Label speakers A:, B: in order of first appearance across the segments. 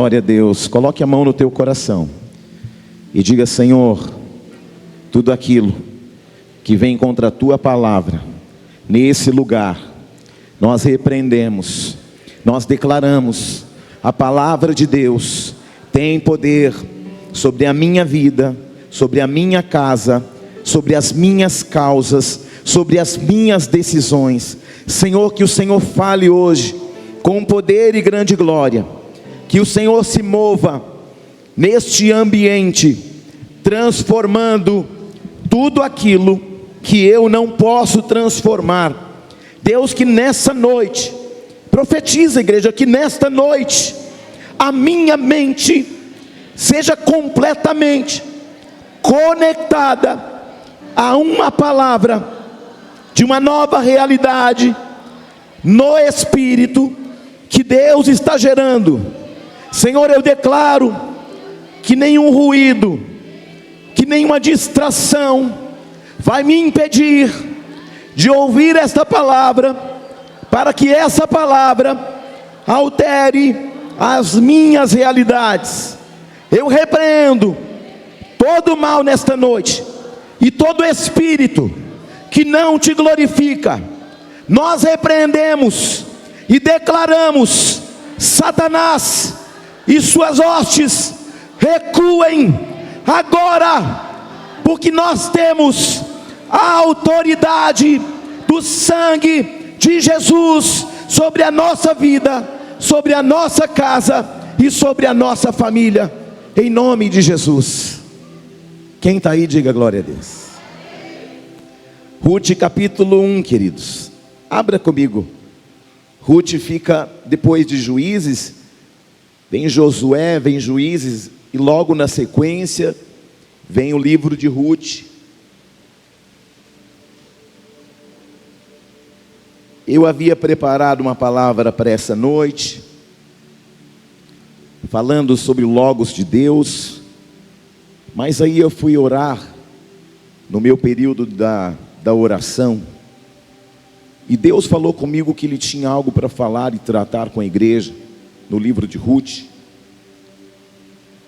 A: Glória a Deus. Coloque a mão no teu coração e diga: Senhor, tudo aquilo que vem contra a tua palavra, nesse lugar, nós repreendemos, nós declaramos: a palavra de Deus tem poder sobre a minha vida, sobre a minha casa, sobre as minhas causas, sobre as minhas decisões. Senhor, que o Senhor fale hoje com poder e grande glória, que o Senhor se mova neste ambiente, transformando tudo aquilo que eu não posso transformar. Deus, que nessa noite, profetiza, igreja, que nesta noite a minha mente seja completamente conectada a uma palavra de uma nova realidade no Espírito que Deus está gerando. Senhor, eu declaro que nenhum ruído, que nenhuma distração vai me impedir de ouvir esta palavra, para que essa palavra altere as minhas realidades. Eu repreendo todo mal nesta noite, e todo espírito que não te glorifica, nós repreendemos e declaramos: Satanás e suas hostes recuem agora, porque nós temos a autoridade do sangue de Jesus sobre a nossa vida, sobre a nossa casa e sobre a nossa família, em nome de Jesus. Quem está aí, diga glória a Deus. Ruth capítulo 1, queridos, abra comigo. Ruth fica depois de Juízes, vem Josué, vem Juízes, e logo na sequência vem o livro de Ruth. Eu havia preparado uma palavra para essa noite, falando sobre o Logos de Deus, mas aí eu fui orar, no meu período da oração, e Deus falou comigo que Ele tinha algo para falar e tratar com a igreja, no livro de Ruth.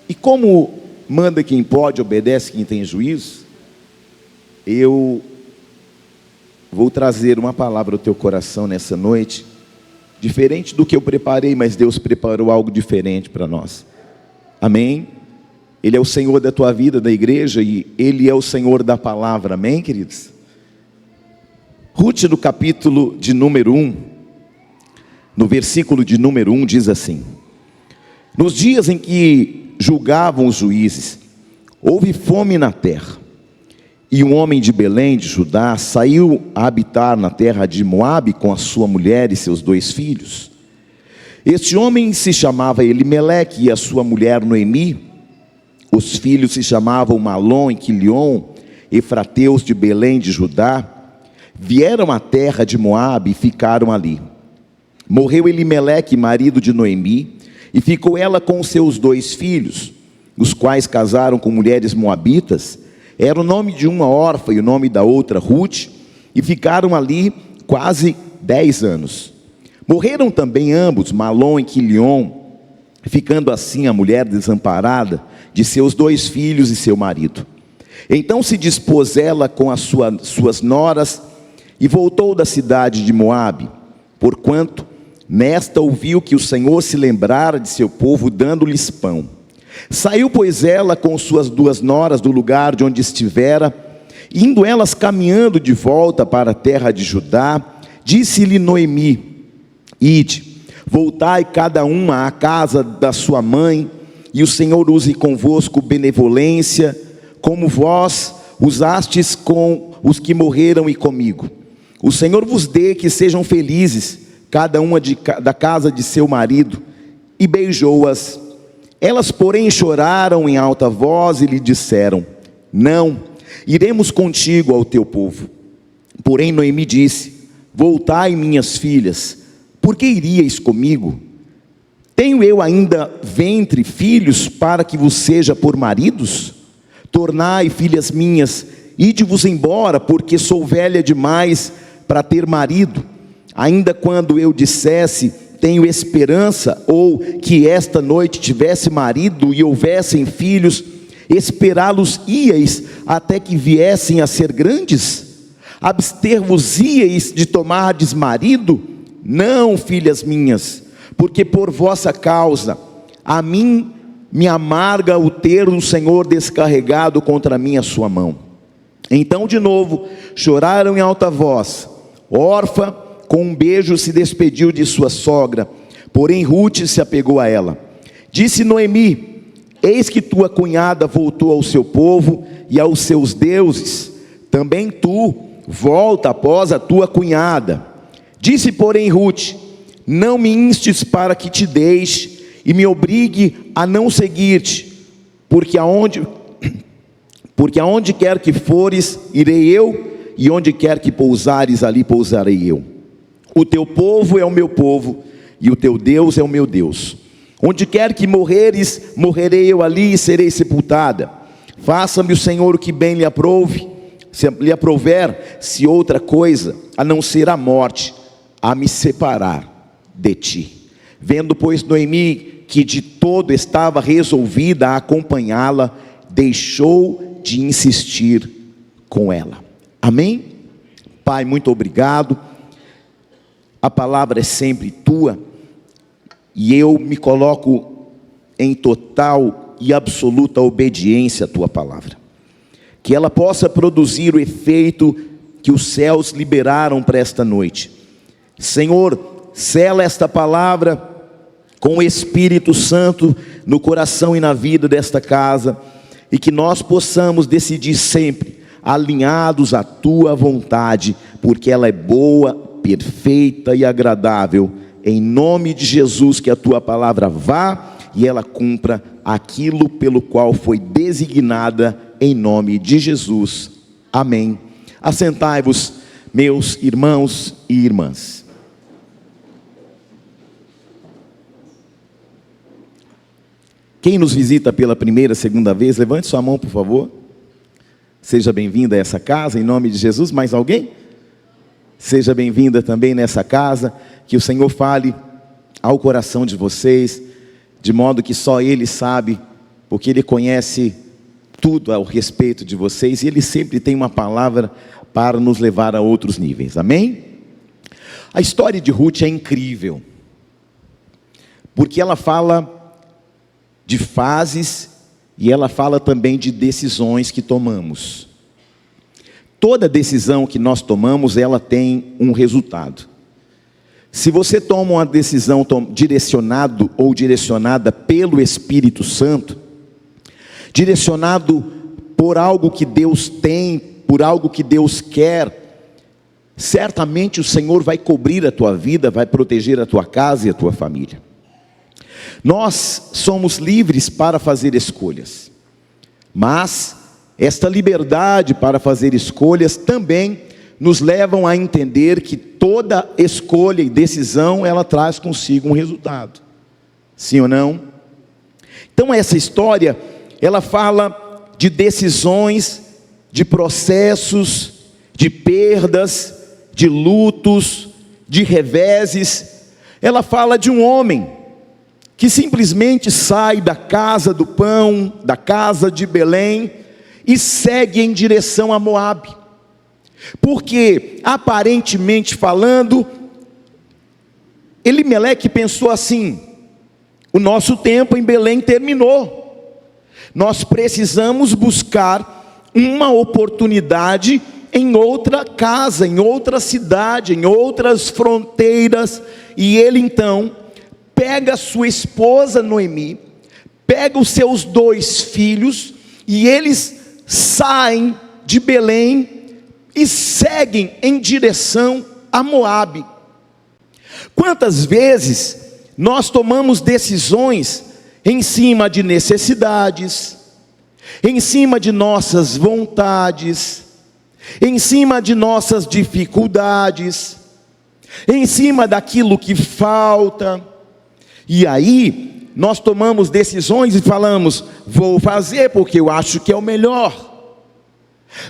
A: E como manda quem pode, obedece quem tem juízo, eu vou trazer uma palavra ao teu coração nessa noite, diferente do que eu preparei, mas Deus preparou algo diferente para nós. Amém? Ele é o Senhor da tua vida, da igreja, e Ele é o Senhor da palavra. Amém, queridos? Ruth, no capítulo de número 1, no versículo de número 1, diz assim: nos dias em que julgavam os juízes, houve fome na terra, e um homem de Belém de Judá saiu a habitar na terra de Moabe com a sua mulher e seus 2 filhos. Este homem se chamava Elimeleque, e a sua mulher Noemi. Os filhos se chamavam Malom e Quilion, efrateus de Belém de Judá. Vieram à terra de Moabe e ficaram ali. Morreu Elimeleque, marido de Noemi, e ficou ela com seus 2 filhos, os quais casaram com mulheres moabitas. Era o nome de uma órfã e o nome da outra Ruth, e ficaram ali quase 10 anos. Morreram também ambos, Malom e Quilion, ficando assim a mulher desamparada de seus 2 filhos e seu marido. Então se dispôs ela com as suas noras e voltou da cidade de Moabe, porquanto nesta ouviu que o Senhor se lembrara de seu povo, dando-lhes pão. Saiu, pois, ela com suas 2 noras do lugar de onde estivera, indo elas caminhando de volta para a terra de Judá, disse-lhe Noemi: ide, voltai cada uma à casa da sua mãe, e o Senhor use convosco benevolência, como vós usastes com os que morreram e comigo. O Senhor vos dê que sejam felizes, cada uma da casa de seu marido. E beijou-as. Elas, porém, choraram em alta voz e lhe disseram: não, iremos contigo ao teu povo. Porém Noemi disse: voltai, minhas filhas, por que iríeis comigo? Tenho eu ainda ventre, filhos, para que vos seja por maridos? Tornai, filhas minhas, ide-vos embora, porque sou velha demais para ter marido. Ainda quando eu dissesse, tenho esperança, ou que esta noite tivesse marido e houvessem filhos, esperá-los-íeis até que viessem a ser grandes? Abster-vos-íeis de tomardes marido? Não, filhas minhas, porque por vossa causa a mim me amarga o ter o Senhor descarregado contra mim a sua mão. Então de novo choraram em alta voz. Orfa com um beijo se despediu de sua sogra, porém Rute se apegou a ela. Disse Noemi: eis que tua cunhada voltou ao seu povo e aos seus deuses, também tu volta após a tua cunhada. Disse porém Rute: não me instes para que te deixe e me obrigue a não seguir-te, porque aonde quer que fores, irei eu, e onde quer que pousares, ali pousarei eu. O teu povo é o meu povo, e o teu Deus é o meu Deus. Onde quer que morreres, morrerei eu ali e serei sepultada. Faça-me o Senhor o que bem lhe aprouve, se lhe aprouver, se outra coisa, a não ser a morte, a me separar de ti. Vendo, pois, Noemi que de todo estava resolvida a acompanhá-la, deixou de insistir com ela. Amém? Pai, muito obrigado. A palavra é sempre tua, e eu me coloco em total e absoluta obediência à tua palavra. Que ela possa produzir o efeito que os céus liberaram para esta noite. Senhor, sela esta palavra com o Espírito Santo no coração e na vida desta casa, e que nós possamos decidir sempre alinhados à tua vontade, porque ela é boa, perfeita e agradável. Em nome de Jesus, que a tua palavra vá e ela cumpra aquilo pelo qual foi designada, em nome de Jesus. Amém. Assentai-vos, meus irmãos e irmãs. Quem nos visita pela primeira, segunda vez, levante sua mão, por favor. Seja bem-vinda a essa casa, em nome de Jesus. Mais alguém? Seja bem-vinda também nessa casa. Que o Senhor fale ao coração de vocês, de modo que só Ele sabe, porque Ele conhece tudo ao respeito de vocês, e Ele sempre tem uma palavra para nos levar a outros níveis. Amém? A história de Ruth é incrível, porque ela fala de fases, e ela fala também de decisões que tomamos. Toda decisão que nós tomamos, ela tem um resultado. Se você toma uma decisão direcionado ou direcionada pelo Espírito Santo, direcionado por algo que Deus tem, por algo que Deus quer, certamente o Senhor vai cobrir a tua vida, vai proteger a tua casa e a tua família. Nós somos livres para fazer escolhas, mas esta liberdade para fazer escolhas também nos levam a entender que toda escolha e decisão, ela traz consigo um resultado. Sim ou não? Então essa história, ela fala de decisões, de processos, de perdas, de lutos, de reveses. Ela fala de um homem que simplesmente sai da casa do pão, da casa de Belém, e segue em direção a Moabe. Porque, aparentemente falando, Elimeleque pensou assim: o nosso tempo em Belém terminou, nós precisamos buscar uma oportunidade em outra casa, em outra cidade, em outras fronteiras. E ele então pega sua esposa Noemi, pega os seus 2 filhos, e eles saem de Belém e seguem em direção a Moabe. Quantas vezes nós tomamos decisões em cima de necessidades, em cima de nossas vontades, em cima de nossas dificuldades, em cima daquilo que falta, e aí nós tomamos decisões e falamos: vou fazer porque eu acho que é o melhor.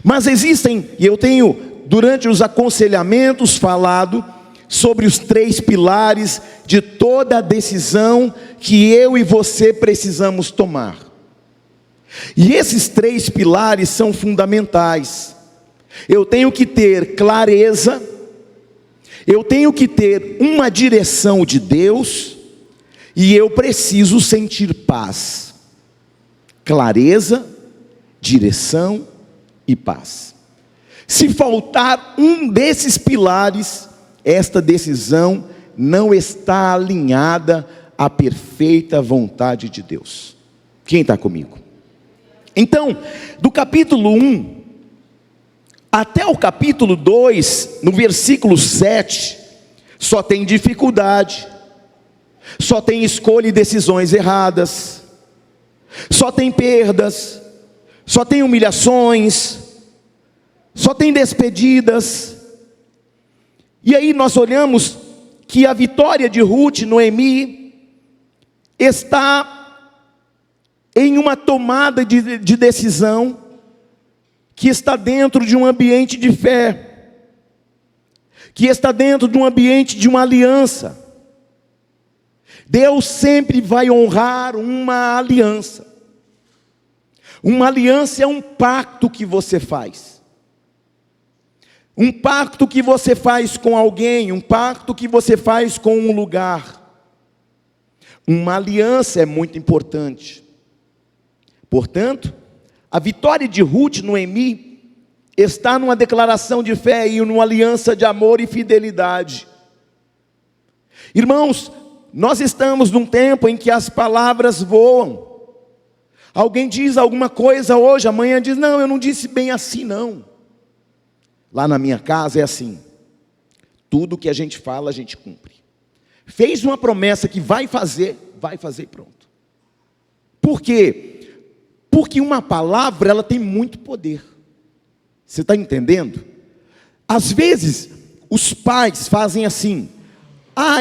A: Mas existem, e eu tenho durante os aconselhamentos falado sobre os 3 pilares de toda a decisão que eu e você precisamos tomar. E esses 3 pilares são fundamentais. Eu tenho que ter clareza, eu tenho que ter uma direção de Deus, e eu preciso sentir paz. Clareza, direção e paz. Se faltar um desses pilares, esta decisão não está alinhada à perfeita vontade de Deus. Quem está comigo? Então, do capítulo 1 até o capítulo 2, no versículo 7, só tem dificuldade, só tem escolha e decisões erradas, só tem perdas, só tem humilhações, só tem despedidas. E aí nós olhamos que a vitória de Ruth, Noemi, está em uma tomada de decisão que está dentro de um ambiente de fé, que está dentro de um ambiente de uma aliança. Deus sempre vai honrar uma aliança. Uma aliança é um pacto que você faz. Um pacto que você faz com alguém, um pacto que você faz com um lugar. Uma aliança é muito importante. Portanto, a vitória de Ruth, Noemi, está numa declaração de fé e numa aliança de amor e fidelidade. Irmãos, nós estamos num tempo em que as palavras voam. Alguém diz alguma coisa hoje, amanhã diz, não, eu não disse bem assim não. Lá na minha casa é assim, tudo que a gente fala, a gente cumpre. Fez uma promessa que vai fazer e pronto. Por quê? Porque uma palavra, ela tem muito poder. Você está entendendo? Às vezes, os pais fazem assim,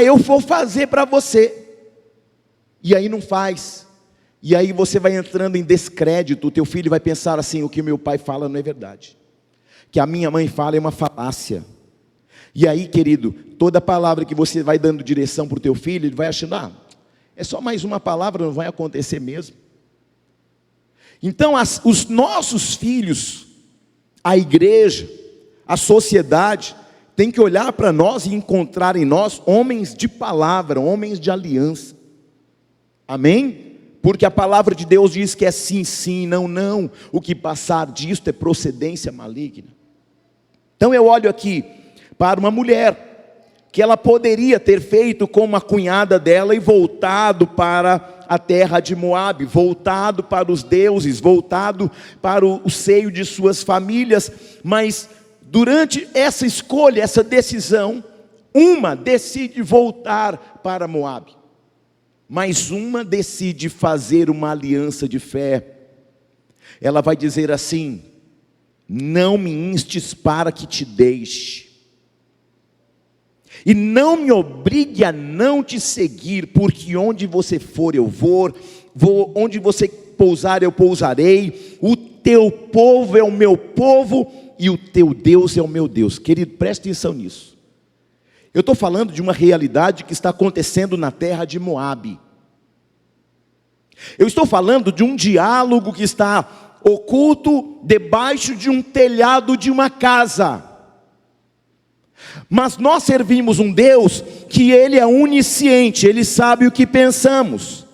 A: eu vou fazer para você, e aí não faz, e aí você vai entrando em descrédito, o teu filho vai pensar assim, o que meu pai fala não é verdade, que a minha mãe fala é uma falácia. E aí, querido, toda palavra que você vai dando direção para o teu filho, ele vai achando, é só mais uma palavra, não vai acontecer mesmo. Então, os nossos filhos, a igreja, a sociedade, tem que olhar para nós e encontrar em nós homens de palavra, homens de aliança. Amém? Porque a palavra de Deus diz que é sim, sim, não, não. O que passar disto é procedência maligna. Então eu olho aqui para uma mulher que ela poderia ter feito como a cunhada dela e voltado para a terra de Moabe, voltado para os deuses, voltado para o seio de suas famílias, mas durante essa escolha, essa decisão, uma decide voltar para Moabe, mas uma decide fazer uma aliança de fé. Ela vai dizer assim, não me instes para que te deixe, e não me obrigue a não te seguir, porque onde você for eu vou, onde você pousar eu pousarei, o teu povo é o meu povo, e o teu Deus é o meu Deus. Querido, preste atenção nisso. Eu estou falando de uma realidade que está acontecendo na terra de Moabe. Eu estou falando de um diálogo que está oculto debaixo de um telhado de uma casa. Mas nós servimos um Deus que Ele é onisciente, Ele sabe o que pensamos.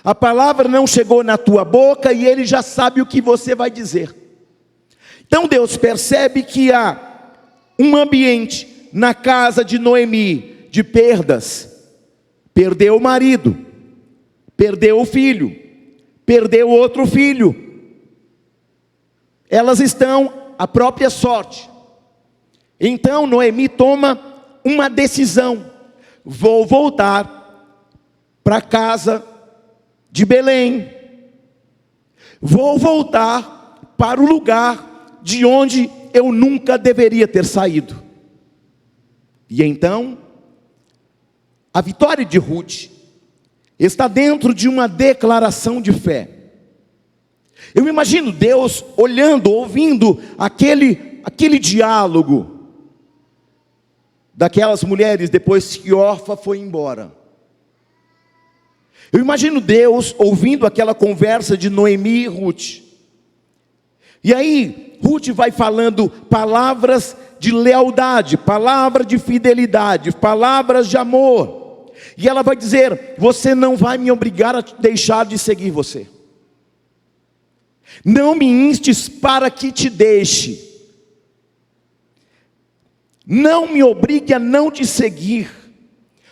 A: A palavra não chegou na tua boca e Ele já sabe o que você vai dizer. Então Deus percebe que há um ambiente na casa de Noemi de perdas. Perdeu o marido, perdeu o filho, perdeu outro filho. Elas estão à própria sorte. Então Noemi toma uma decisão, vou voltar para a casa de Belém, vou voltar para o lugar de onde eu nunca deveria ter saído. E então, a vitória de Ruth está dentro de uma declaração de fé. Eu imagino Deus olhando, ouvindo aquele diálogo daquelas mulheres depois que Orfa foi embora. Eu imagino Deus ouvindo aquela conversa de Noemi e Ruth. E aí Ruth vai falando palavras de lealdade, palavras de fidelidade, palavras de amor. E ela vai dizer: você não vai me obrigar a deixar de seguir você. Não me instes para que te deixe. Não me obrigue a não te seguir.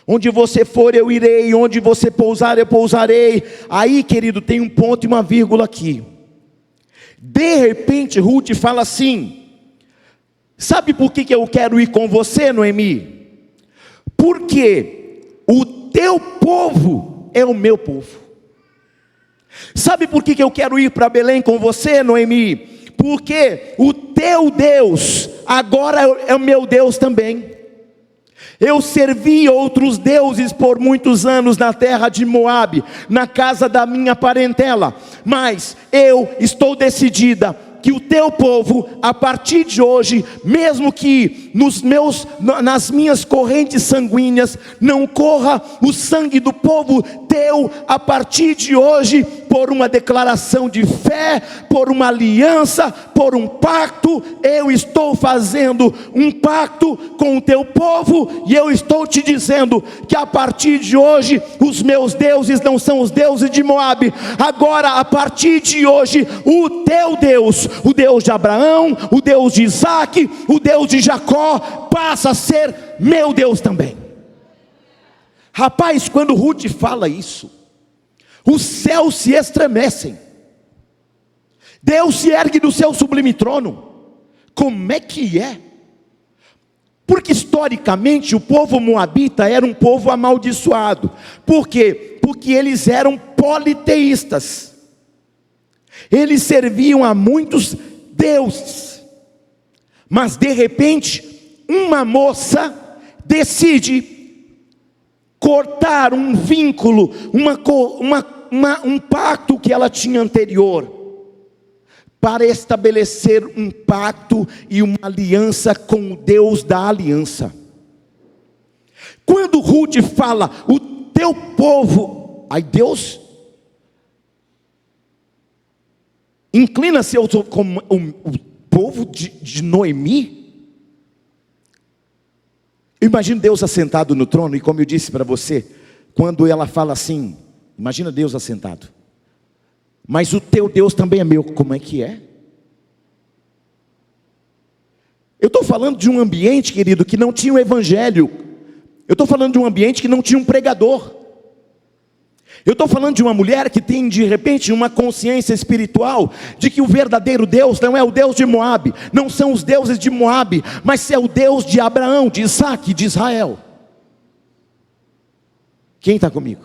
A: Onde você for eu irei, onde você pousar eu pousarei. Aí, querido, tem um ponto e uma vírgula aqui. De repente Ruth fala assim: sabe por que eu quero ir com você, Noemi? Porque o teu povo é o meu povo. Sabe por que eu quero ir para Belém com você, Noemi? Porque o teu Deus agora é o meu Deus também. Eu servi outros deuses por muitos anos na terra de Moabe, na casa da minha parentela, mas eu estou decidida que o teu povo, a partir de hoje, mesmo que nas minhas correntes sanguíneas não corra o sangue do povo teu, a partir de hoje, por uma declaração de fé, por uma aliança, por um pacto, eu estou fazendo um pacto com o teu povo, e eu estou te dizendo que a partir de hoje, os meus deuses não são os deuses de Moabe. Agora, a partir de hoje, o teu Deus, o Deus de Abraão, o Deus de Isaac, o Deus de Jacó, passa a ser meu Deus também. Rapaz, quando Ruth fala isso, os céus se estremecem, Deus se ergue do seu sublime trono. Como é que é? Porque historicamente o povo moabita era um povo amaldiçoado. Por quê? Porque eles eram politeístas. Eles serviam a muitos deuses. Mas de repente, uma moça decide cortar um vínculo, um pacto que ela tinha anterior, para estabelecer um pacto e uma aliança com o Deus da aliança. Quando Ruth fala, o teu povo, aí Deus inclina-se como o povo de Noemi. Eu imagino Deus assentado no trono, e como eu disse para você, quando ela fala assim, imagina Deus assentado: mas o teu Deus também é meu. Como é que é? Eu estou falando de um ambiente, querido, que não tinha o evangelho. Eu estou falando de um ambiente que não tinha um pregador. Eu estou falando de uma mulher que tem de repente uma consciência espiritual de que o verdadeiro Deus não é o Deus de Moabe, não são os deuses de Moabe, mas é o Deus de Abraão, de Isaac, de Israel. Quem está comigo?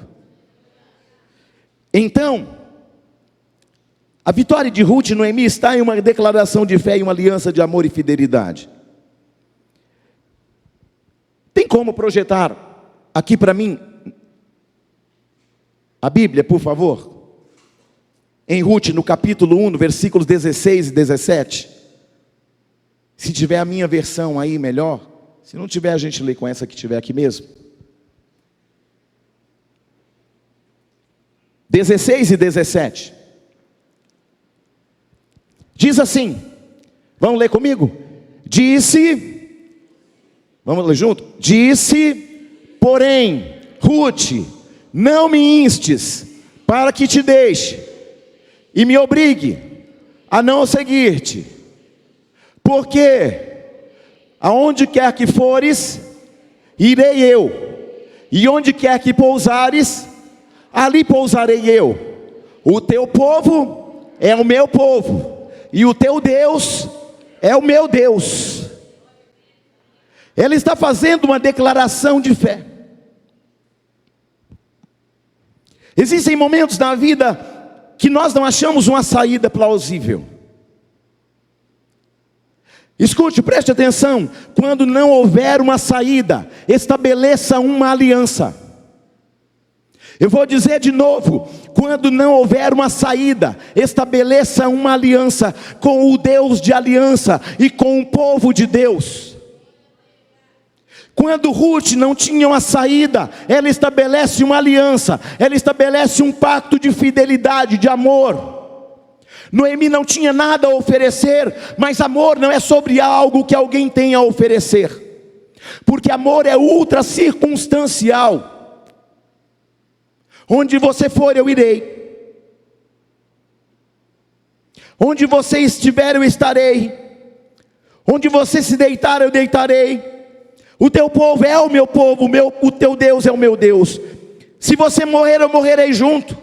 A: Então, a vitória de Ruth e Noemi está em uma declaração de fé e uma aliança de amor e fidelidade. Tem como projetar aqui para mim a Bíblia, por favor? Em Ruth, no capítulo 1, versículos 16 e 17. Se tiver a minha versão aí, melhor. Se não tiver, a gente lê com essa que tiver aqui mesmo. 16 e 17. Diz assim, vamos ler comigo? Vamos ler junto? Disse, porém, Ruth: não me instes para que te deixe e me obrigue a não seguir-te, porque aonde quer que fores, irei eu, e onde quer que pousares, ali pousarei eu. O teu povo é o meu povo, e o teu Deus é o meu Deus. Ela está fazendo uma declaração de fé. Existem momentos na vida que nós não achamos uma saída plausível. Escute, preste atenção. Quando não houver uma saída, estabeleça uma aliança. Eu vou dizer de novo: quando não houver uma saída, estabeleça uma aliança com o Deus de aliança e com o povo de Deus. Quando Ruth não tinha uma saída, ela estabelece uma aliança, ela estabelece um pacto de fidelidade, de amor. Noemi não tinha nada a oferecer, mas amor não é sobre algo que alguém tem a oferecer, porque amor é ultra circunstancial. Onde você for, eu irei. Onde você estiver, eu estarei. Onde você se deitar, eu deitarei. O teu povo é o meu povo, o teu Deus é o meu Deus. Se você morrer, eu morrerei junto,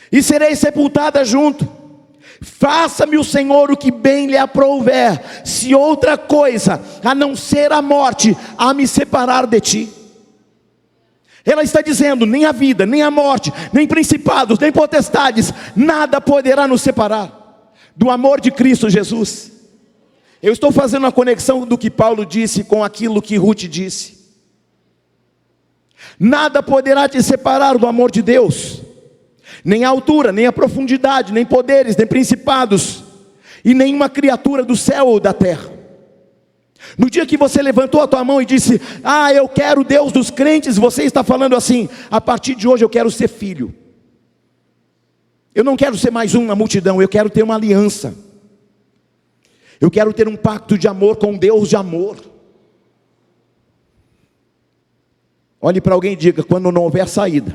A: e serei sepultada junto. Faça-me o Senhor o que bem lhe aprouver, se outra coisa, a não ser a morte, a me separar de ti. Ela está dizendo, nem a vida, nem a morte, nem principados, nem potestades, nada poderá nos separar do amor de Cristo Jesus. Eu estou fazendo a conexão do que Paulo disse com aquilo que Ruth disse. Nada poderá te separar do amor de Deus, nem a altura, nem a profundidade, nem poderes, nem principados, e nenhuma criatura do céu ou da terra. No dia que você levantou a tua mão e disse, eu quero o Deus dos crentes, você está falando assim, a partir de hoje eu quero ser filho. Eu não quero ser mais um na multidão, eu quero ter uma aliança. Eu quero ter um pacto de amor com Deus de amor. Olhe para alguém e diga, quando não houver saída,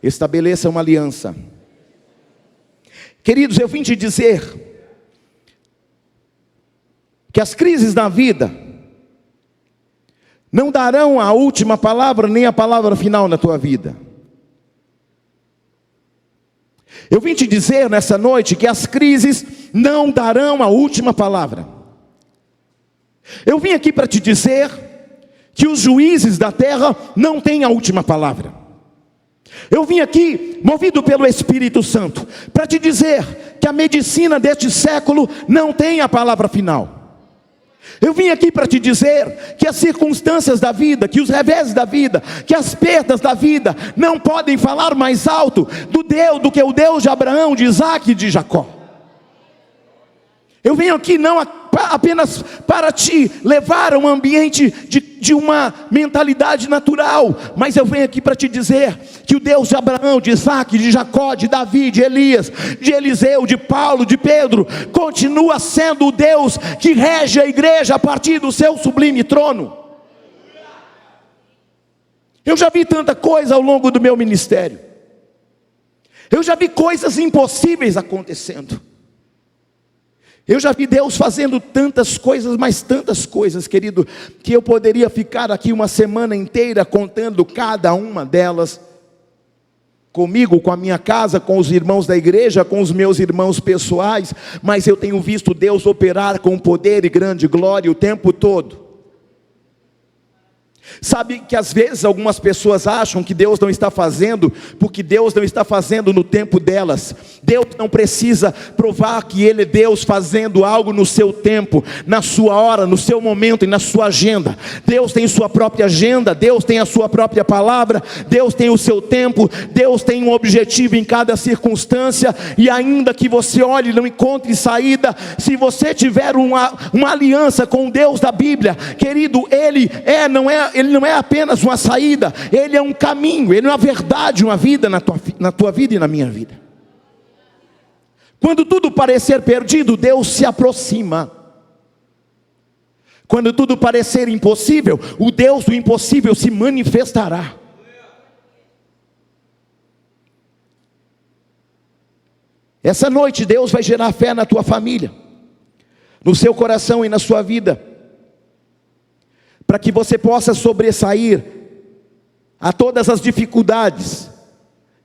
A: estabeleça uma aliança. Queridos, eu vim te dizer que as crises da vida não darão a última palavra, nem a palavra final na tua vida. Eu vim te dizer nessa noite que as crises não darão a última palavra. Eu vim aqui para te dizer que os juízes da terra não têm a última palavra. Eu vim aqui, movido pelo Espírito Santo, para te dizer que a medicina deste século não tem a palavra final. Eu vim aqui para te dizer que as circunstâncias da vida, que os reveses da vida, que as perdas da vida não podem falar mais alto do que o Deus de Abraão, de Isaac e de Jacó. Eu venho aqui não apenas para te levar a um ambiente de uma mentalidade natural, mas eu venho aqui para te dizer que o Deus de Abraão, de Isaac, de Jacó, de Davi, de Elias, de Eliseu, de Paulo, de Pedro, continua sendo o Deus que rege a igreja a partir do seu sublime trono. Eu já vi tanta coisa ao longo do meu ministério. Eu já vi coisas impossíveis acontecendo. Eu já vi Deus fazendo tantas coisas, mas tantas coisas, querido, que eu poderia ficar aqui uma semana inteira contando cada uma delas, comigo, com a minha casa, com os irmãos da igreja, com os meus irmãos pessoais, mas eu tenho visto Deus operar com poder e grande glória o tempo todo. Sabe que às vezes algumas pessoas acham que Deus não está fazendo, porque Deus não está fazendo no tempo delas. Deus não precisa provar que Ele é Deus fazendo algo no seu tempo, na sua hora, no seu momento e na sua agenda. Deus tem sua própria agenda, Deus tem a sua própria palavra, Deus tem o seu tempo, Deus tem um objetivo em cada circunstância. E ainda que você olhe e não encontre saída, se você tiver uma aliança com o Deus da Bíblia, querido, Ele não é apenas uma saída, Ele é um caminho, Ele é uma verdade, uma vida na tua vida e na minha vida. Quando tudo parecer perdido, Deus se aproxima. Quando tudo parecer impossível, o Deus do impossível se manifestará. Essa noite Deus vai gerar fé na tua família, no seu coração e na sua vida, para que você possa sobressair a todas as dificuldades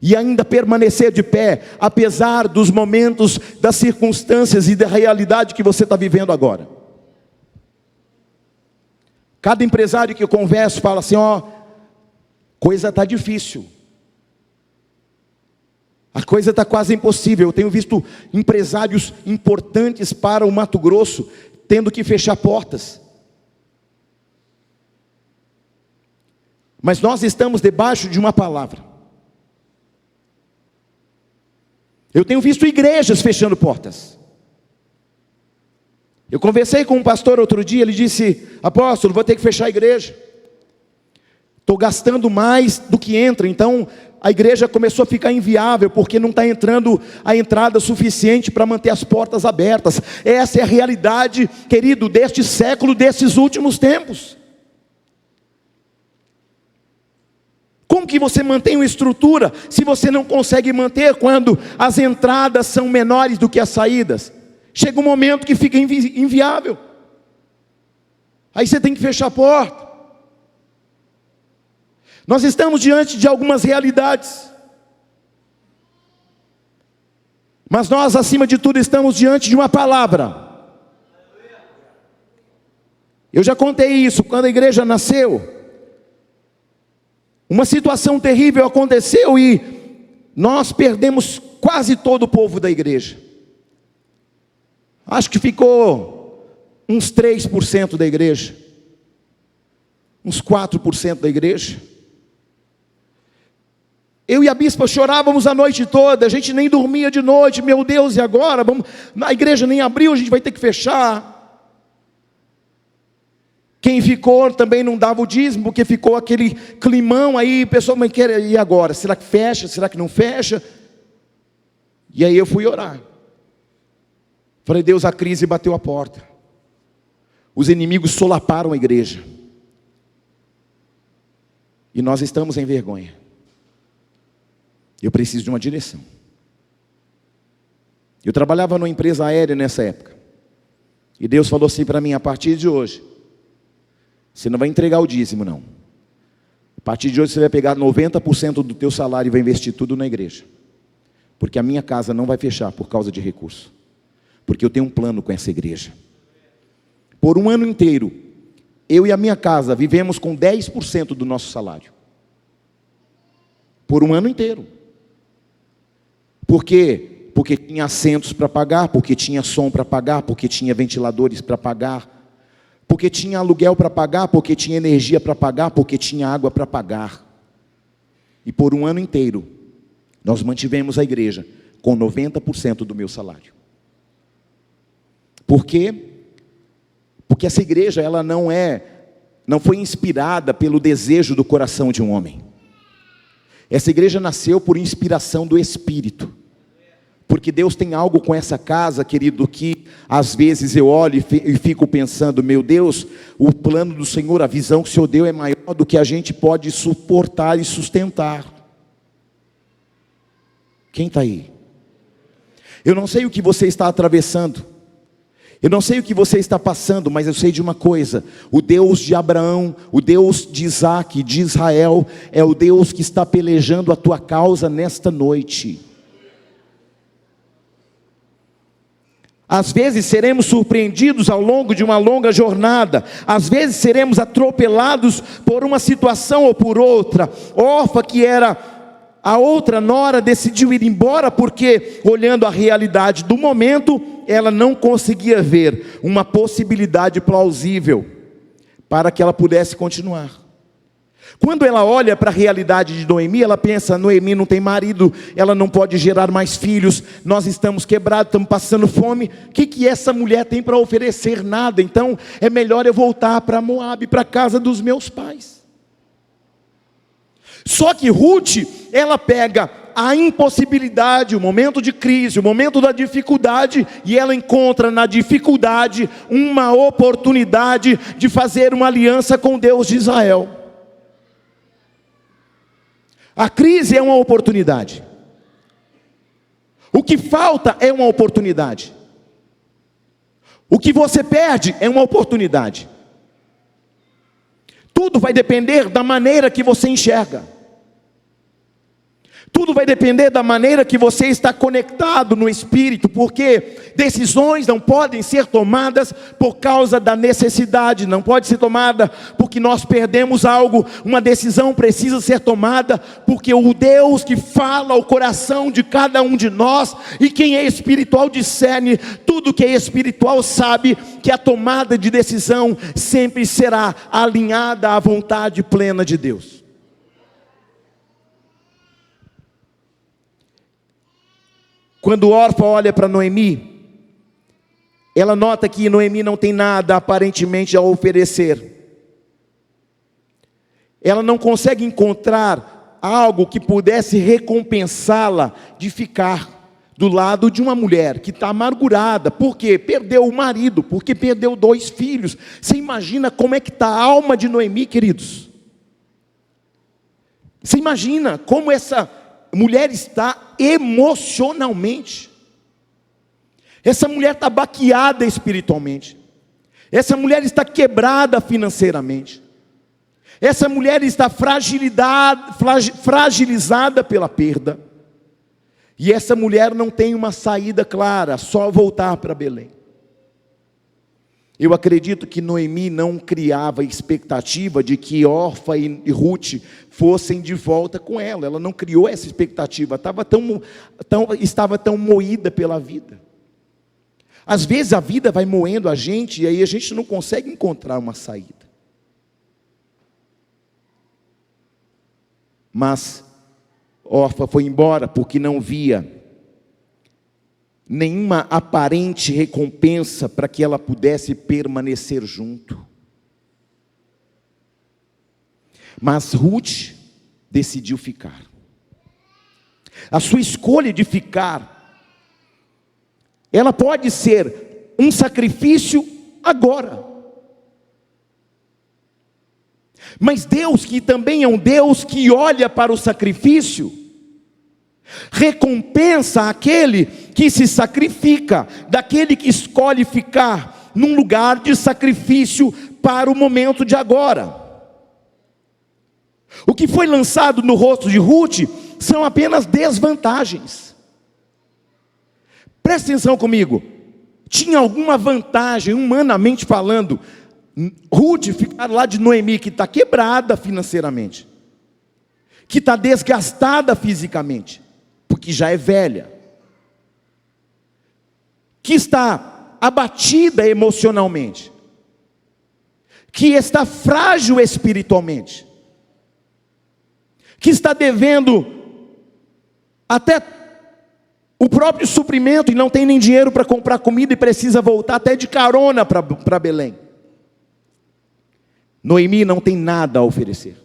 A: e ainda permanecer de pé, apesar dos momentos, das circunstâncias e da realidade que você está vivendo agora. Cada empresário que eu converso fala assim, coisa está difícil, a coisa está quase impossível. Eu tenho visto empresários importantes para o Mato Grosso tendo que fechar portas. Mas nós estamos debaixo de uma palavra. Eu tenho visto igrejas fechando portas. Eu conversei com um pastor outro dia, ele disse, apóstolo, vou ter que fechar a igreja. Estou gastando mais do que entra. Então a igreja começou a ficar inviável, porque não está entrando a entrada suficiente para manter as portas abertas. Essa é a realidade, querido, deste século, desses últimos tempos. Como que você mantém uma estrutura se você não consegue manter quando as entradas são menores do que as saídas? Chega um momento que fica inviável. Aí você tem que fechar a porta. Nós estamos diante de algumas realidades, mas nós, acima de tudo, estamos diante de uma palavra. Eu já contei isso, quando a igreja nasceu, uma situação terrível aconteceu e nós perdemos quase todo o povo da igreja. Acho que ficou uns 3% da igreja, uns 4% da igreja. Eu e a bispa chorávamos a noite toda, a gente nem dormia de noite. Meu Deus, e agora? A igreja nem abriu, a gente vai ter que fechar. Quem ficou também não dava o dízimo, porque ficou aquele climão aí, pessoal, mas e agora? Será que fecha? Será que não fecha? E aí eu fui orar. Falei, Deus, a crise bateu a porta. Os inimigos solaparam a igreja. E nós estamos em vergonha. Eu preciso de uma direção. Eu trabalhava numa empresa aérea nessa época. E Deus falou assim para mim, a partir de hoje, você não vai entregar o dízimo não. A partir de hoje você vai pegar 90% do teu salário e vai investir tudo na igreja. Porque a minha casa não vai fechar por causa de recurso. Porque eu tenho um plano com essa igreja. Por um ano inteiro, eu e a minha casa vivemos com 10% do nosso salário. Por um ano inteiro. Por quê? Porque tinha assentos para pagar, porque tinha som para pagar, porque tinha ventiladores para pagar, porque tinha aluguel para pagar, porque tinha energia para pagar, porque tinha água para pagar. E por um ano inteiro, nós mantivemos a igreja com 90% do meu salário. Por quê? Porque essa igreja, ela não foi inspirada pelo desejo do coração de um homem. Essa igreja nasceu por inspiração do Espírito. Porque Deus tem algo com essa casa, querido, que às vezes eu olho e fico pensando, meu Deus, o plano do Senhor, a visão que o Senhor deu é maior do que a gente pode suportar e sustentar. Quem está aí? Eu não sei o que você está atravessando. Eu não sei o que você está passando, mas eu sei de uma coisa: o Deus de Abraão, o Deus de Isaac, de Israel, é o Deus que está pelejando a tua causa nesta noite. Às vezes seremos surpreendidos ao longo de uma longa jornada, às vezes seremos atropelados por uma situação ou por outra. Orfa, que era a outra nora, decidiu ir embora porque, olhando a realidade do momento, ela não conseguia ver uma possibilidade plausível para que ela pudesse continuar. Quando ela olha para a realidade de Noemi, ela pensa, Noemi não tem marido, ela não pode gerar mais filhos, nós estamos quebrados, estamos passando fome, o que essa mulher tem para oferecer? Nada. Então é melhor eu voltar para Moabe, para a casa dos meus pais. Só que Ruth, ela pega a impossibilidade, o momento de crise, o momento da dificuldade, e ela encontra na dificuldade uma oportunidade de fazer uma aliança com Deus de Israel. A crise é uma oportunidade. O que falta é uma oportunidade. O que você perde é uma oportunidade. Tudo vai depender da maneira que você enxerga. Tudo vai depender da maneira que você está conectado no Espírito, porque decisões não podem ser tomadas por causa da necessidade, não pode ser tomada porque nós perdemos algo. Uma decisão precisa ser tomada porque o Deus que fala ao coração de cada um de nós, e quem é espiritual discerne tudo que é espiritual, sabe que a tomada de decisão sempre será alinhada à vontade plena de Deus. Quando Orfa olha para Noemi, ela nota que Noemi não tem nada aparentemente a oferecer. ela não consegue encontrar algo que pudesse recompensá-la de ficar do lado de uma mulher que está amargurada, porque perdeu o marido, porque perdeu 2 filhos. Você imagina como é que está a alma de Noemi, queridos? Você imagina como essa mulher está emocionalmente? Essa mulher está baqueada espiritualmente. Essa mulher está quebrada financeiramente. Essa mulher está fragilizada pela perda. E essa mulher não tem uma saída clara, só voltar para Belém. Eu acredito que Noemi não criava expectativa de que Orfa e Ruth fossem de volta com ela. Ela não criou essa expectativa, estava tão moída pela vida. Às vezes a vida vai moendo a gente e aí a gente não consegue encontrar uma saída. Mas Orfa foi embora porque não via nenhuma aparente recompensa para que ela pudesse permanecer junto. Mas Ruth decidiu ficar. A sua escolha de ficar, ela pode ser um sacrifício agora. Mas Deus, que também é um Deus que olha para o sacrifício, recompensa aquele que se sacrifica, daquele que escolhe ficar num lugar de sacrifício para o momento de agora. O que foi lançado no rosto de Ruth são apenas desvantagens. Presta atenção comigo. Tinha alguma vantagem, humanamente falando, Ruth ficar lá de Noemi, que está quebrada financeiramente, que está desgastada fisicamente, porque já é velha, que está abatida emocionalmente, que está frágil espiritualmente, que está devendo até o próprio suprimento e não tem nem dinheiro para comprar comida e precisa voltar até de carona para Belém. Noemi não tem nada a oferecer.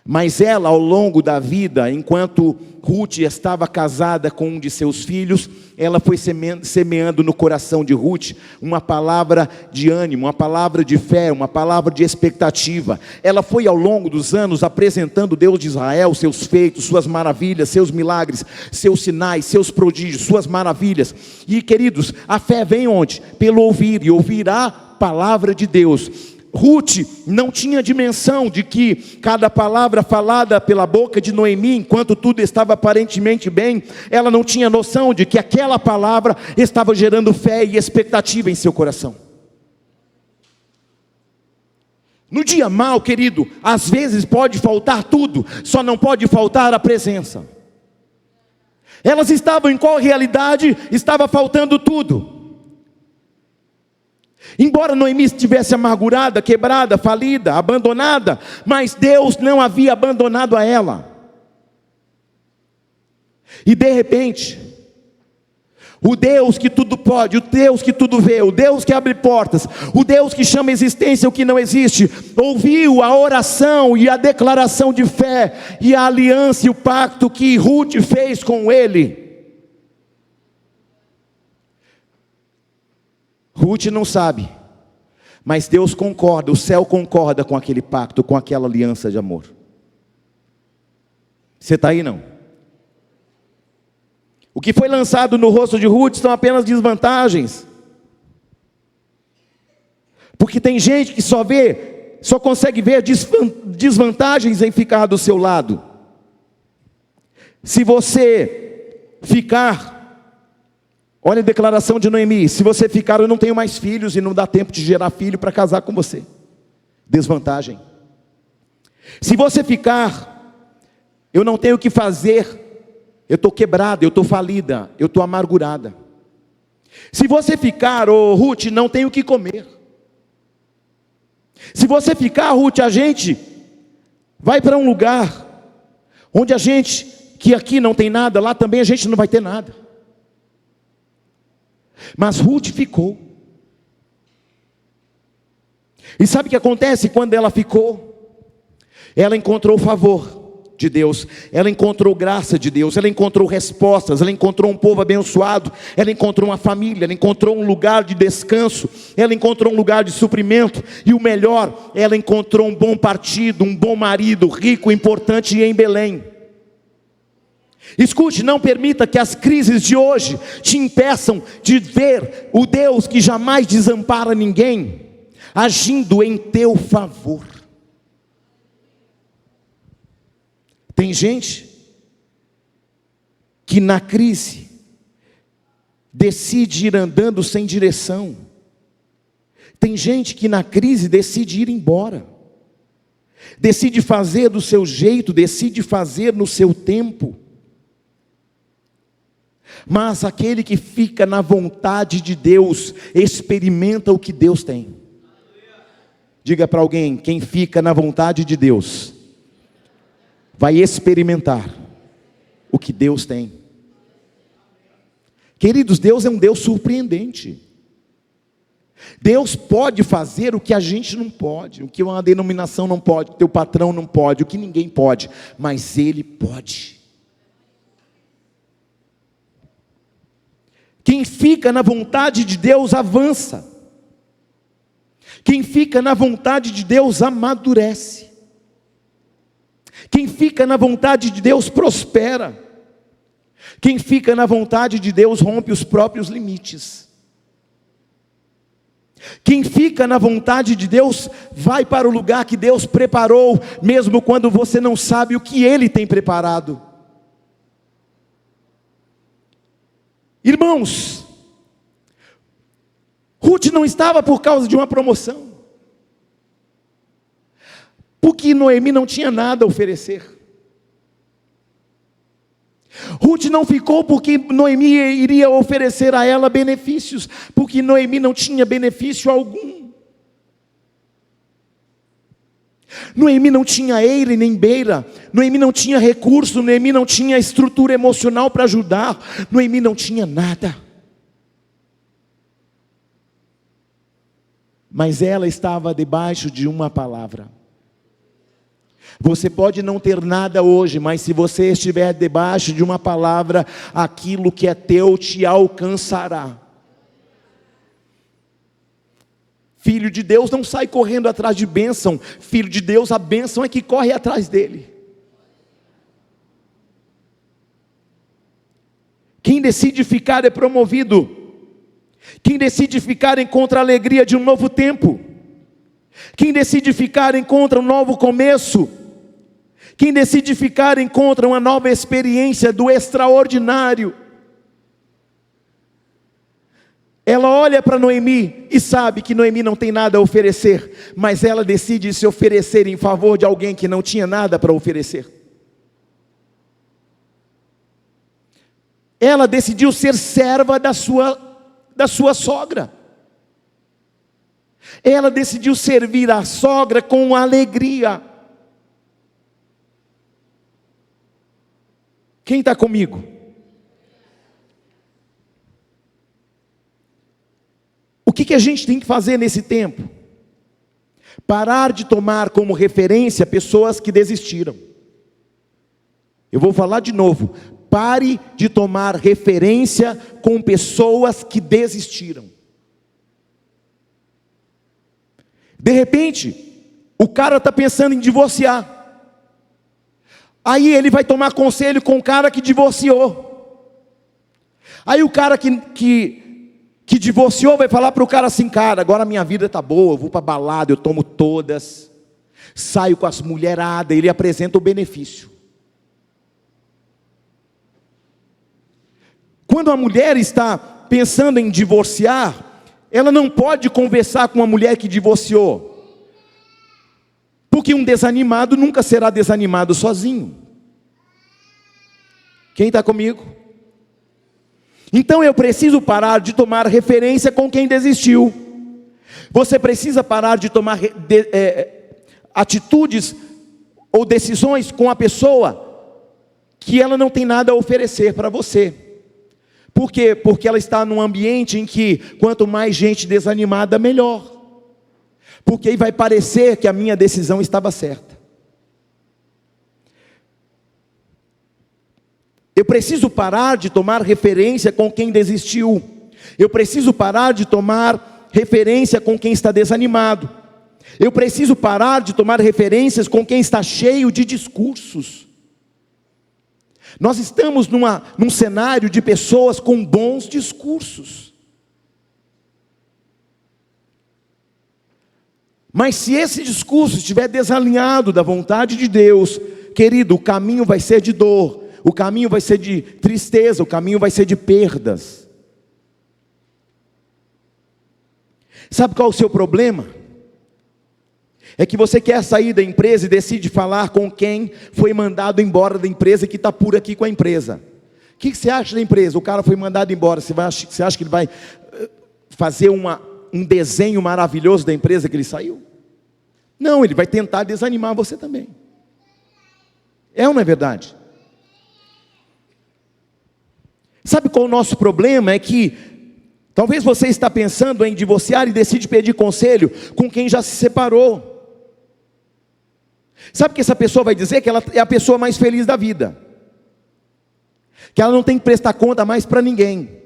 A: Mas ela, ao longo da vida, enquanto Ruth estava casada com um de seus filhos, ela foi semeando no coração de Ruth uma palavra de ânimo, uma palavra de fé, uma palavra de expectativa. Ela foi ao longo dos anos apresentando o Deus de Israel, seus feitos, suas maravilhas, seus milagres, seus sinais, seus prodígios, suas maravilhas. E queridos, a fé vem onde? Pelo ouvir, e ouvir a palavra de Deus. Ruth não tinha dimensão de que cada palavra falada pela boca de Noemi, enquanto tudo estava aparentemente bem, ela não tinha noção de que aquela palavra estava gerando fé e expectativa em seu coração. No dia mau, querido, às vezes pode faltar tudo, só não pode faltar a presença. Elas estavam em qual realidade? Estava faltando tudo. Embora Noemi estivesse amargurada, quebrada, falida, abandonada, mas Deus não havia abandonado a ela. E de repente, o Deus que tudo pode, o Deus que tudo vê, o Deus que abre portas, o Deus que chama a existência o que não existe, ouviu a oração e a declaração de fé e a aliança e o pacto que Ruth fez com ele. Ruth não sabe, mas Deus concorda, o céu concorda com aquele pacto, com aquela aliança de amor. Você está aí não? O que foi lançado no rosto de Ruth são apenas desvantagens. Porque tem gente que só consegue ver desvantagens em ficar do seu lado. Se você ficar, olha a declaração de Noemi: se você ficar, eu não tenho mais filhos e não dá tempo de gerar filho para casar com você. Desvantagem. Se você ficar, eu não tenho o que fazer, eu estou quebrada, eu estou falida, eu estou amargurada. Se você ficar, Ruth, não tenho o que comer. Se você ficar, Ruth, a gente vai para um lugar onde a gente, que aqui não tem nada, lá também a gente não vai ter nada. Mas Ruth ficou. E sabe o que acontece quando ela ficou? Ela encontrou favor de Deus, ela encontrou graça de Deus, ela encontrou respostas, ela encontrou um povo abençoado, ela encontrou uma família, ela encontrou um lugar de descanso, ela encontrou um lugar de suprimento, e o melhor, ela encontrou um bom partido, um bom marido, rico, importante em Belém. Escute, não permita que as crises de hoje te impeçam de ver o Deus que jamais desampara ninguém, agindo em teu favor. Tem gente que na crise decide ir andando sem direção. Tem gente que na crise decide ir embora. Decide fazer do seu jeito, decide fazer no seu tempo. Mas aquele que fica na vontade de Deus, experimenta o que Deus tem. Diga para alguém: quem fica na vontade de Deus, vai experimentar o que Deus tem. Queridos, Deus é um Deus surpreendente. Deus pode fazer o que a gente não pode, o que uma denominação não pode, o teu patrão não pode, o que ninguém pode, mas Ele pode. Quem fica na vontade de Deus avança. Quem fica na vontade de Deus amadurece. Quem fica na vontade de Deus prospera. Quem fica na vontade de Deus rompe os próprios limites. Quem fica na vontade de Deus vai para o lugar que Deus preparou, mesmo quando você não sabe o que Ele tem preparado. Irmãos, Ruth não estava por causa de uma promoção, porque Noemi não tinha nada a oferecer. Ruth não ficou porque Noemi iria oferecer a ela benefícios, porque Noemi não tinha benefício algum. Noemi não tinha eira e nem beira, Noemi não tinha recurso, Noemi não tinha estrutura emocional para ajudar, Noemi não tinha nada. Mas ela estava debaixo de uma palavra. Você pode não ter nada hoje, mas se você estiver debaixo de uma palavra, aquilo que é teu te alcançará. Filho de Deus não sai correndo atrás de bênção. Filho de Deus, a bênção é que corre atrás dele. Quem decide ficar é promovido. Quem decide ficar encontra a alegria de um novo tempo. Quem decide ficar encontra um novo começo. Quem decide ficar encontra uma nova experiência do extraordinário. Ela olha para Noemi e sabe que Noemi não tem nada a oferecer, mas ela decide se oferecer em favor de alguém que não tinha nada para oferecer. Ela decidiu ser serva da sua sogra. Ela decidiu servir a sogra com alegria. Quem está comigo? O que a gente tem que fazer nesse tempo? Parar de tomar como referência pessoas que desistiram. Eu vou falar de novo. Pare de tomar referência com pessoas que desistiram. De repente, o cara está pensando em divorciar. Aí ele vai tomar conselho com o cara que divorciou. Aí o cara que divorciou vai falar para o cara assim: cara, agora a minha vida está boa, eu vou para balada, eu tomo todas, saio com as mulheradas. Ele apresenta o benefício. Quando a mulher está pensando em divorciar, ela não pode conversar com uma mulher que divorciou, porque um desanimado nunca será desanimado sozinho. Quem está comigo? Então eu preciso parar de tomar referência com quem desistiu. Você precisa parar de tomar atitudes ou decisões com a pessoa que ela não tem nada a oferecer para você. Por quê? Porque ela está num ambiente em que quanto mais gente desanimada, melhor. porque aí vai parecer que a minha decisão estava certa. Eu preciso parar de tomar referência com quem desistiu. Eu preciso parar de tomar referência com quem está desanimado. Eu preciso parar de tomar referências com quem está cheio de discursos. Nós estamos num cenário de pessoas com bons discursos. Mas se esse discurso estiver desalinhado da vontade de Deus, querido, o caminho vai ser de dor, o caminho vai ser de tristeza, o caminho vai ser de perdas. Sabe qual é o seu problema? É que você quer sair da empresa e decide falar com quem foi mandado embora da empresa e que está por aqui com a empresa. O que você acha da empresa? O cara foi mandado embora, você acha que ele vai fazer um desenho maravilhoso da empresa que ele saiu? Não, ele vai tentar desanimar você também. É ou não é verdade? Sabe qual é o nosso problema? É que talvez você está pensando em divorciar e decide pedir conselho com quem já se separou. Sabe que essa pessoa vai dizer que ela é a pessoa mais feliz da vida, que ela não tem que prestar conta mais para ninguém.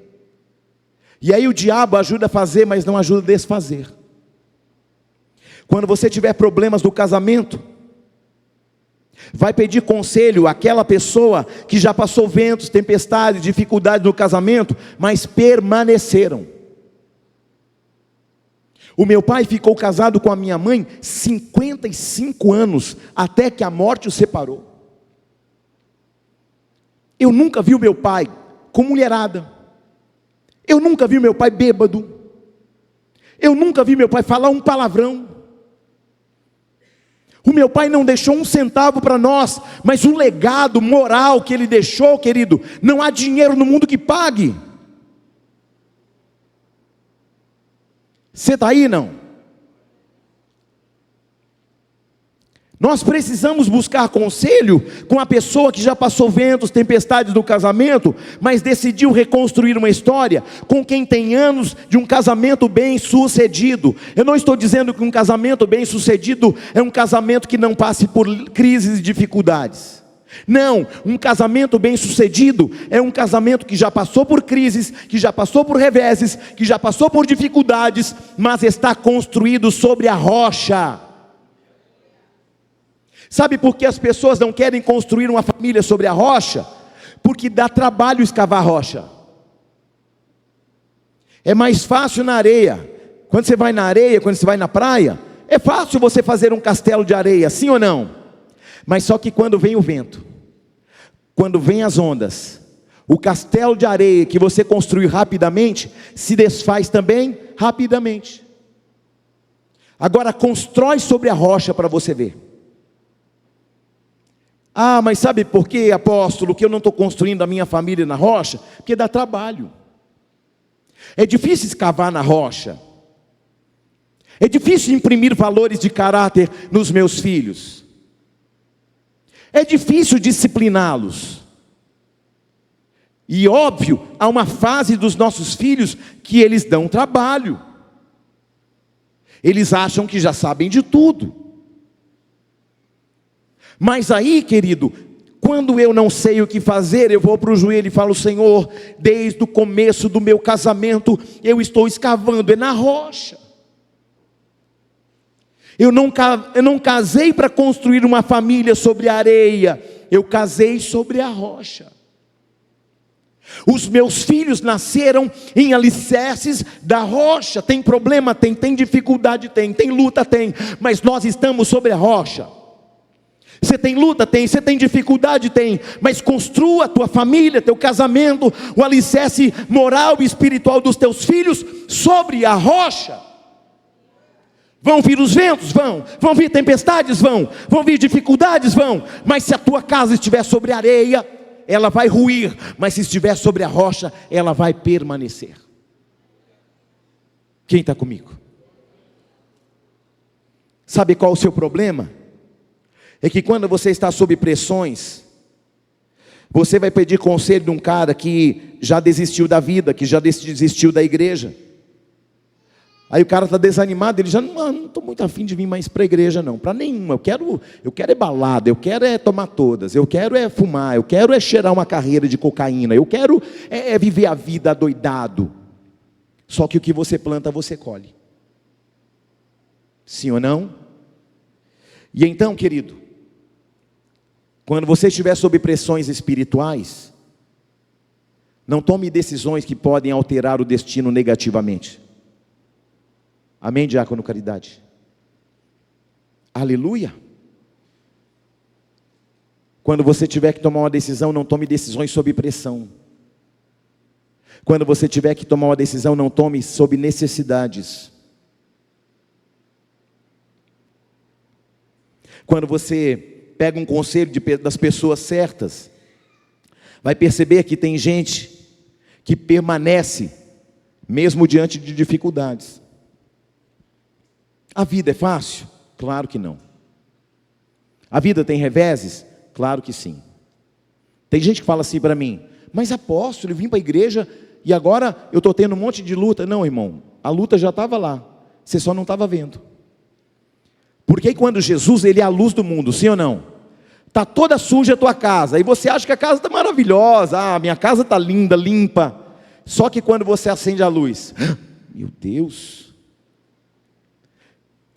A: E aí o diabo ajuda a fazer, mas não ajuda a desfazer. Quando você tiver problemas no casamento, vai pedir conselho àquela pessoa que já passou ventos, tempestades, dificuldades no casamento, mas permaneceram. O meu pai ficou casado com a minha mãe 55 anos, até que a morte o separou. Eu nunca vi o meu pai com mulherada. Eu nunca vi o meu pai bêbado. Eu nunca vi meu pai falar um palavrão. O meu pai não deixou um centavo para nós, mas o legado moral que ele deixou, querido, não há dinheiro no mundo que pague. Você está aí, não? Nós precisamos buscar conselho com a pessoa que já passou ventos, tempestades do casamento, mas decidiu reconstruir uma história com quem tem anos de um casamento bem sucedido. Eu não estou dizendo que um casamento bem sucedido é um casamento que não passe por crises e dificuldades. Não, um casamento bem sucedido é um casamento que já passou por crises, que já passou por reveses, que já passou por dificuldades, mas está construído sobre a rocha. Sabe por que as pessoas não querem construir uma família sobre a rocha? Porque dá trabalho escavar a rocha. É mais fácil na areia. Quando você vai na areia, quando você vai na praia, é fácil você fazer um castelo de areia, sim ou não? Mas só que quando vem o vento, quando vem as ondas, o castelo de areia que você construiu rapidamente, se desfaz também rapidamente. Agora constrói sobre a rocha para você ver. Ah, mas sabe por quê, apóstolo, que eu não estou construindo a minha família na rocha? Porque dá trabalho. É difícil escavar na rocha. É difícil imprimir valores de caráter nos meus filhos. É difícil discipliná-los. E óbvio, há uma fase dos nossos filhos que eles dão trabalho. Eles acham que já sabem de tudo. Mas aí, querido, quando eu não sei o que fazer, eu vou para o joelho e falo: Senhor, desde o começo do meu casamento, eu estou escavando, é na rocha. Eu não casei para construir uma família sobre a areia, eu casei sobre a rocha. Os meus filhos nasceram em alicerces da rocha. Tem problema? Tem dificuldade? Tem luta? Tem, mas nós estamos sobre a rocha. Você tem luta? Tem. Você tem dificuldade? Tem. Mas construa a tua família, teu casamento, o alicerce moral e espiritual dos teus filhos sobre a rocha. Vão vir os ventos? Vão vir tempestades? Vão vir dificuldades? Mas se a tua casa estiver sobre areia, ela vai ruir. Mas se estiver sobre a rocha, ela vai permanecer. Quem está comigo? Sabe qual é o seu problema? É que quando você está sob pressões, você vai pedir conselho de um cara que já desistiu da vida, que já desistiu da igreja. Aí o cara está desanimado, ele já não estou muito afim de vir mais para a igreja não, para nenhuma, eu quero é balada, eu quero é tomar todas, eu quero é fumar, eu quero é cheirar uma carreira de cocaína, eu quero é viver a vida adoidado. Só que o que você planta, você colhe. Sim ou não? E então, querido, quando você estiver sob pressões espirituais, não tome decisões que podem alterar o destino negativamente. Amém, diácono Caridade? Aleluia. Quando você tiver que tomar uma decisão, não tome decisões sob pressão. Quando você tiver que tomar uma decisão, não tome sob necessidades. Quando você pega um conselho das pessoas certas, vai perceber que tem gente que permanece mesmo diante de dificuldades. A vida é fácil? Claro que não. A vida tem reveses? Claro que sim. Tem gente que fala assim para mim: mas apóstolo, eu vim para a igreja e agora eu estou tendo um monte de luta. Não, irmão, a luta já estava lá, você só não estava vendo. Porque quando Jesus, ele é a luz do mundo, sim ou não? Está toda suja a tua casa, e você acha que a casa está maravilhosa, minha casa está linda, limpa. Só que quando você acende a luz, meu Deus.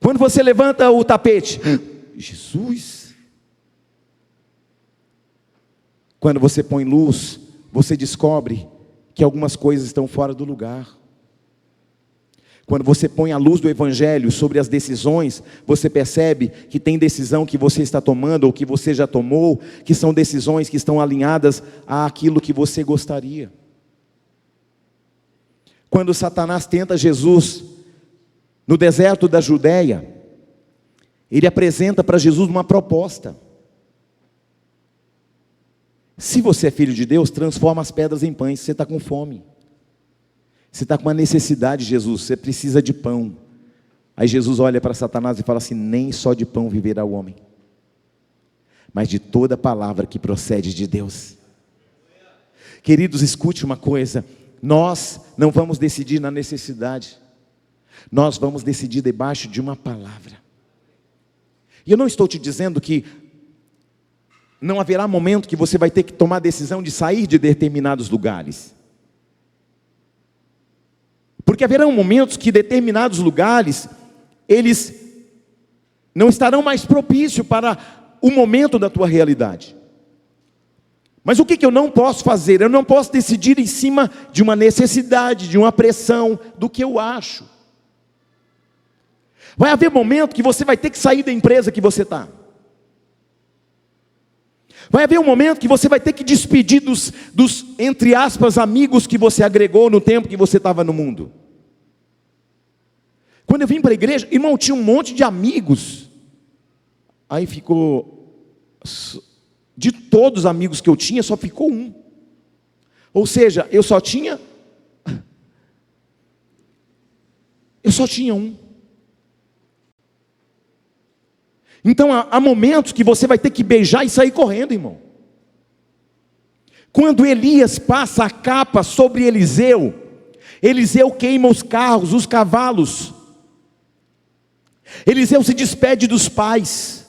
A: Quando você levanta o tapete, Jesus. Quando você põe luz, você descobre que algumas coisas estão fora do lugar. Quando você põe a luz do Evangelho sobre as decisões, você percebe que tem decisão que você está tomando, ou que você já tomou, que são decisões que estão alinhadas àquilo que você gostaria. Quando Satanás tenta Jesus no deserto da Judeia, ele apresenta para Jesus uma proposta. Se você é filho de Deus, transforma as pedras em pães. Você está com fome, você está com uma necessidade, Jesus, você precisa de pão. Aí Jesus olha para Satanás e fala assim: nem só de pão viverá o homem, mas de toda palavra que procede de Deus. Queridos, escute uma coisa: nós não vamos decidir na necessidade, nós vamos decidir debaixo de uma palavra. E eu não estou te dizendo que não haverá momento que você vai ter que tomar a decisão de sair de determinados lugares. Porque haverão momentos que determinados lugares, eles não estarão mais propícios para o momento da tua realidade. Mas o que eu não posso fazer? Eu não posso decidir em cima de uma necessidade, de uma pressão, do que eu acho. Vai haver momento que você vai ter que sair da empresa que você está. Vai haver um momento que você vai ter que despedir dos, entre aspas, amigos que você agregou no tempo que você estava no mundo. Quando eu vim para a igreja, irmão, tinha um monte de amigos. Aí ficou, de todos os amigos que eu tinha, só ficou um. Ou seja, eu só tinha um. Então há momentos que você vai ter que beijar e sair correndo, irmão. Quando Elias passa a capa sobre Eliseu, Eliseu queima os carros, os cavalos. Eliseu se despede dos pais,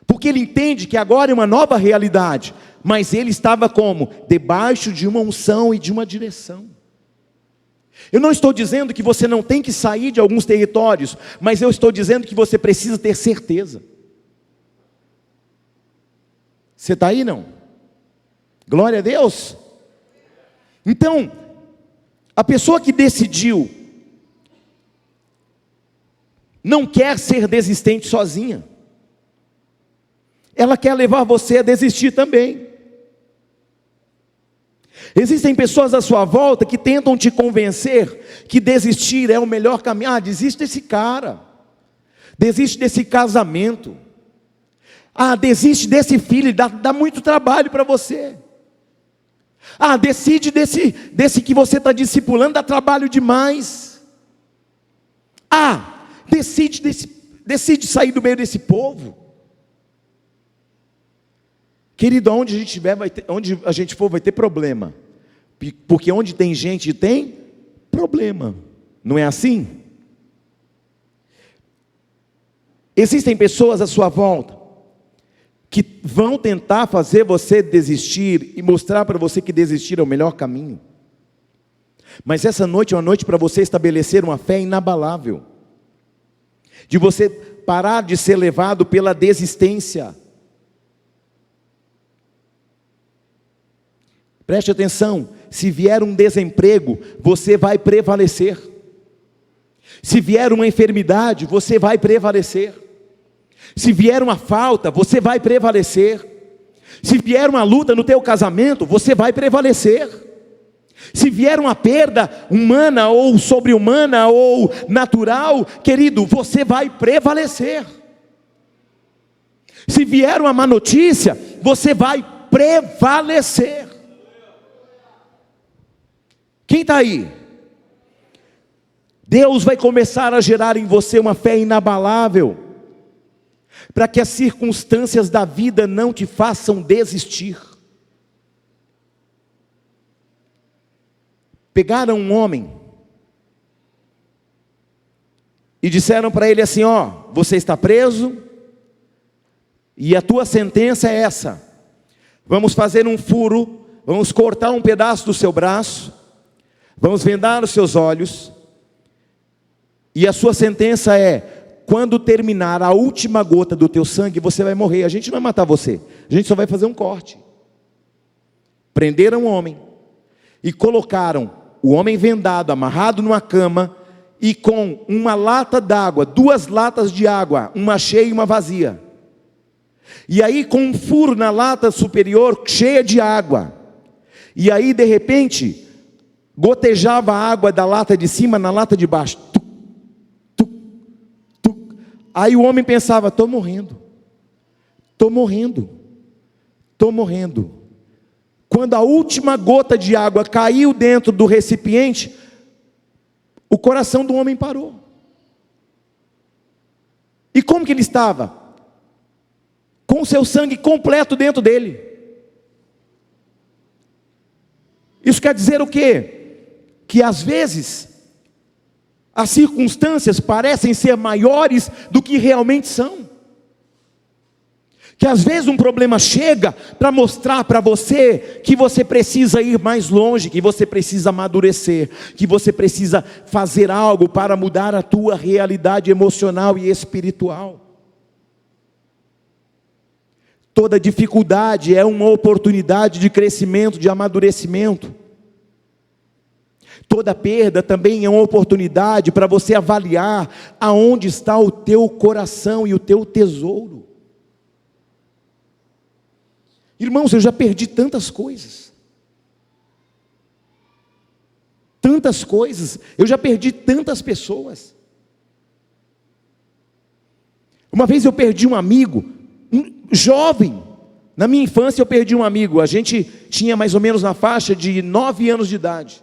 A: porque ele entende que agora é uma nova realidade. Mas ele estava como? Debaixo de uma unção e de uma direção. Eu não estou dizendo que você não tem que sair de alguns territórios, mas eu estou dizendo que você precisa ter certeza. Você está aí, não? Glória a Deus. Então, a pessoa que decidiu não quer ser desistente sozinha. Ela quer levar você a desistir também. Existem pessoas à sua volta que tentam te convencer que desistir é o melhor caminho. Desiste desse cara, desiste desse casamento, desiste desse filho, dá muito trabalho para você. Decide desse que você está discipulando, dá trabalho demais. Decide sair do meio desse povo. Querido, onde a gente estiver, onde a gente for, vai ter problema. Porque onde tem gente, tem problema. Não é assim? Existem pessoas à sua volta que vão tentar fazer você desistir e mostrar para você que desistir é o melhor caminho. Mas essa noite é uma noite para você estabelecer uma fé inabalável, de você parar de ser levado pela desistência. Preste atenção, se vier um desemprego, você vai prevalecer. Se vier uma enfermidade, você vai prevalecer. Se vier uma falta, você vai prevalecer. Se vier uma luta no teu casamento, você vai prevalecer. Se vier uma perda humana ou sobre-humana ou natural, querido, você vai prevalecer. Se vier uma má notícia, você vai prevalecer. Quem está aí? Deus vai começar a gerar em você uma fé inabalável, para que as circunstâncias da vida não te façam desistir. Pegaram um homem e disseram para ele assim: ó, você está preso e a tua sentença é essa. Vamos fazer um furo, vamos cortar um pedaço do seu braço, vamos vendar os seus olhos, e a sua sentença é: quando terminar a última gota do teu sangue, você vai morrer. A gente não vai matar você, a gente só vai fazer um corte. Prenderam o homem e colocaram o homem vendado, amarrado numa cama, e com uma lata d'água, 2 latas de água, uma cheia e uma vazia. E aí com um furo na lata superior, cheia de água. E aí de repente, gotejava a água da lata de cima na lata de baixo. Tuc, tuc, tuc. Aí o homem pensava: estou morrendo, estou morrendo, estou morrendo. Quando a última gota de água caiu dentro do recipiente, o coração do homem parou. E como que ele estava? Com o seu sangue completo dentro dele. Isso quer dizer o quê? Que às vezes as circunstâncias parecem ser maiores do que realmente são. Que às vezes um problema chega para mostrar para você que você precisa ir mais longe, que você precisa amadurecer, que você precisa fazer algo para mudar a tua realidade emocional e espiritual. Toda dificuldade é uma oportunidade de crescimento, de amadurecimento. Toda perda também é uma oportunidade para você avaliar aonde está o teu coração e o teu tesouro. Irmãos, eu já perdi tantas coisas. Tantas coisas. Eu já perdi tantas pessoas. Uma vez eu perdi um amigo, um jovem. Na minha infância eu perdi um amigo. A gente tinha mais ou menos na faixa de 9 anos de idade.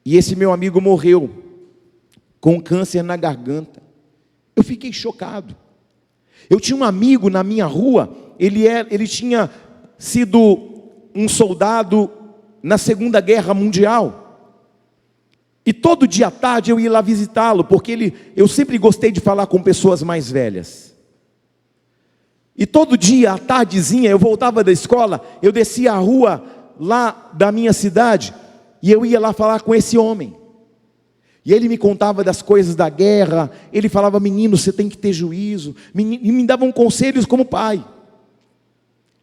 A: E esse meu amigo morreu com câncer na garganta. Eu fiquei chocado. Eu tinha um amigo na minha rua, ele tinha sido um soldado na Segunda Guerra Mundial. E todo dia à tarde eu ia lá visitá-lo, porque eu sempre gostei de falar com pessoas mais velhas. E todo dia à tardezinha eu voltava da escola, eu descia a rua lá da minha cidade, e eu ia lá falar com esse homem. E ele me contava das coisas da guerra, ele falava: menino, você tem que ter juízo, e me davam conselhos como pai.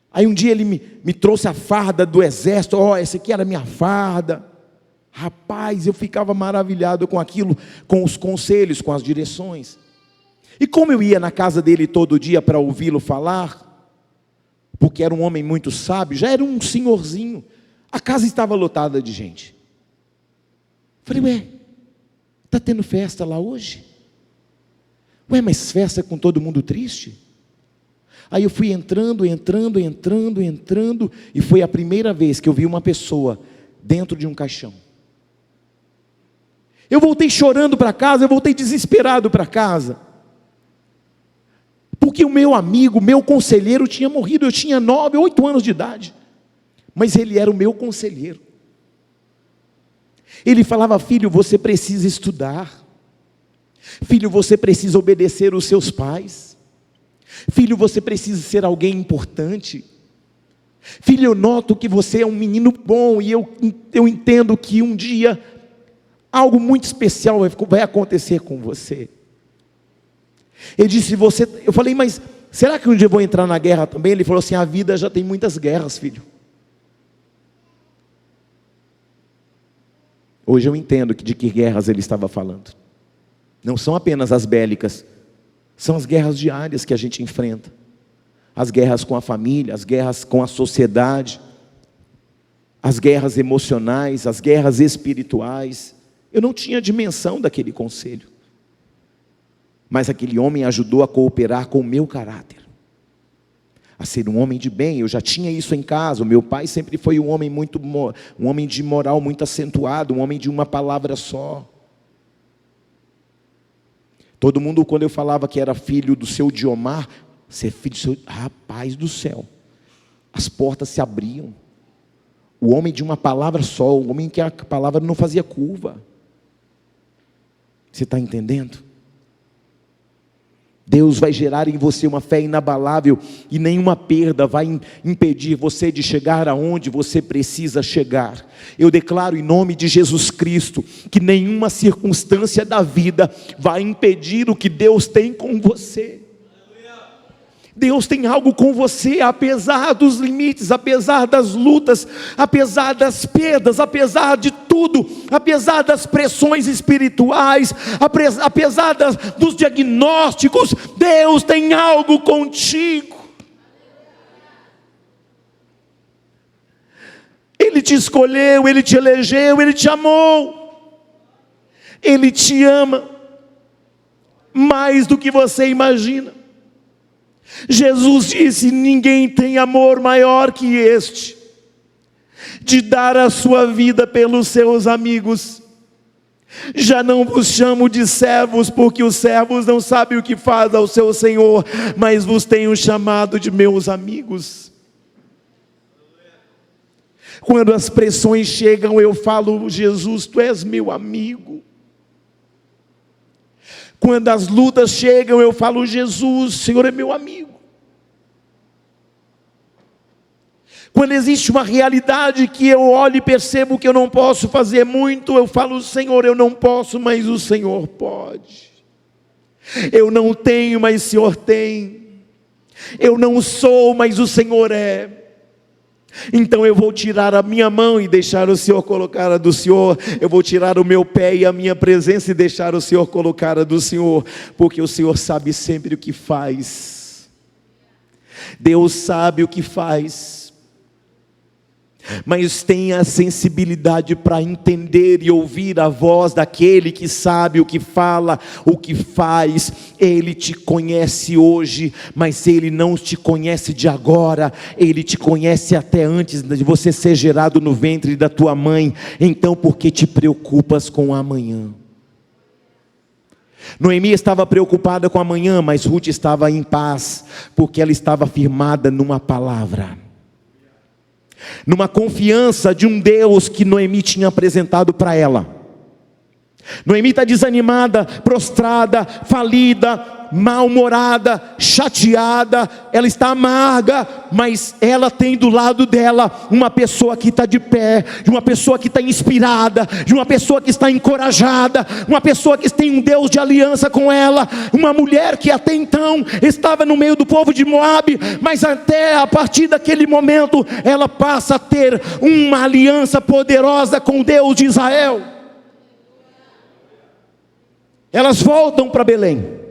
A: Aí um dia ele me trouxe a farda do exército. Essa aqui era a minha farda. Rapaz, eu ficava maravilhado com aquilo, com os conselhos, com as direções. E como eu ia na casa dele todo dia para ouvi-lo falar, porque era um homem muito sábio, já era um senhorzinho, a casa estava lotada de gente. Falei: ué, está tendo festa lá hoje? Ué, mas festa com todo mundo triste? Aí eu fui entrando, e foi a primeira vez que eu vi uma pessoa dentro de um caixão. Eu voltei chorando para casa, eu voltei desesperado para casa. Porque o meu amigo, meu conselheiro tinha morrido, eu tinha 9, 8 anos de idade. Mas ele era o meu conselheiro. Ele falava: filho, você precisa estudar. Filho, você precisa obedecer os seus pais. Filho, você precisa ser alguém importante. Filho, eu noto que você é um menino bom, e eu entendo que um dia algo muito especial vai acontecer com você. Ele disse: eu falei: mas será que um dia eu vou entrar na guerra também? Ele falou assim: a vida já tem muitas guerras, filho. Hoje eu entendo de que guerras ele estava falando. Não são apenas as bélicas, são as guerras diárias que a gente enfrenta. As guerras com a família, as guerras com a sociedade, as guerras emocionais, as guerras espirituais. Eu não tinha dimensão daquele conselho, mas aquele homem ajudou a cooperar com o meu caráter, a ser um homem de bem. Eu já tinha isso em casa. O meu pai sempre foi um homem de moral muito acentuado, um homem de uma palavra só. Todo mundo, quando eu falava que era filho do seu Diomar, ser filho do seu... Rapaz do céu, as portas se abriam. O homem de uma palavra só, o homem que a palavra não fazia curva. Você está entendendo? Deus vai gerar em você uma fé inabalável, e nenhuma perda vai impedir você de chegar aonde você precisa chegar. Eu declaro em nome de Jesus Cristo que nenhuma circunstância da vida vai impedir o que Deus tem com você. Deus tem algo com você, apesar dos limites, apesar das lutas, apesar das perdas, apesar de tudo, apesar das pressões espirituais, apesar dos diagnósticos. Deus tem algo contigo. Ele te escolheu, Ele te elegeu, Ele te amou, Ele te ama mais do que você imagina. Jesus disse: ninguém tem amor maior que este, de dar a sua vida pelos seus amigos. Já não vos chamo de servos, porque os servos não sabem o que faz ao seu Senhor, mas vos tenho chamado de meus amigos. Quando as pressões chegam, eu falo: Jesus, tu és meu amigo. Quando as lutas chegam, eu falo: Jesus, o Senhor é meu amigo. Quando existe uma realidade que eu olho e percebo que eu não posso fazer muito, eu falo: Senhor, eu não posso, mas o Senhor pode. Eu não tenho, mas o Senhor tem. Eu não sou, mas o Senhor é. Então eu vou tirar a minha mão e deixar o Senhor colocar a do Senhor. Eu vou tirar o meu pé e a minha presença e deixar o Senhor colocar a do Senhor, porque o Senhor sabe sempre o que faz. Deus sabe o que faz. Mas tenha a sensibilidade para entender e ouvir a voz daquele que sabe o que fala, o que faz. Ele te conhece hoje, mas Ele não te conhece de agora. Ele te conhece até antes de você ser gerado no ventre da tua mãe. Então por que te preocupas com o amanhã? Noemi estava preocupada com o amanhã, mas Ruth estava em paz, porque ela estava firmada numa palavra, numa confiança de um Deus que Noemi tinha apresentado para ela. Noemi está desanimada, prostrada, falida, mal-humorada, chateada, ela está amarga, mas ela tem do lado dela uma pessoa que está de pé, de uma pessoa que está inspirada, de uma pessoa que está encorajada, uma pessoa que tem um Deus de aliança com ela, uma mulher que até então estava no meio do povo de Moabe, mas até a partir daquele momento ela passa a ter uma aliança poderosa com o Deus de Israel. Elas voltam para Belém.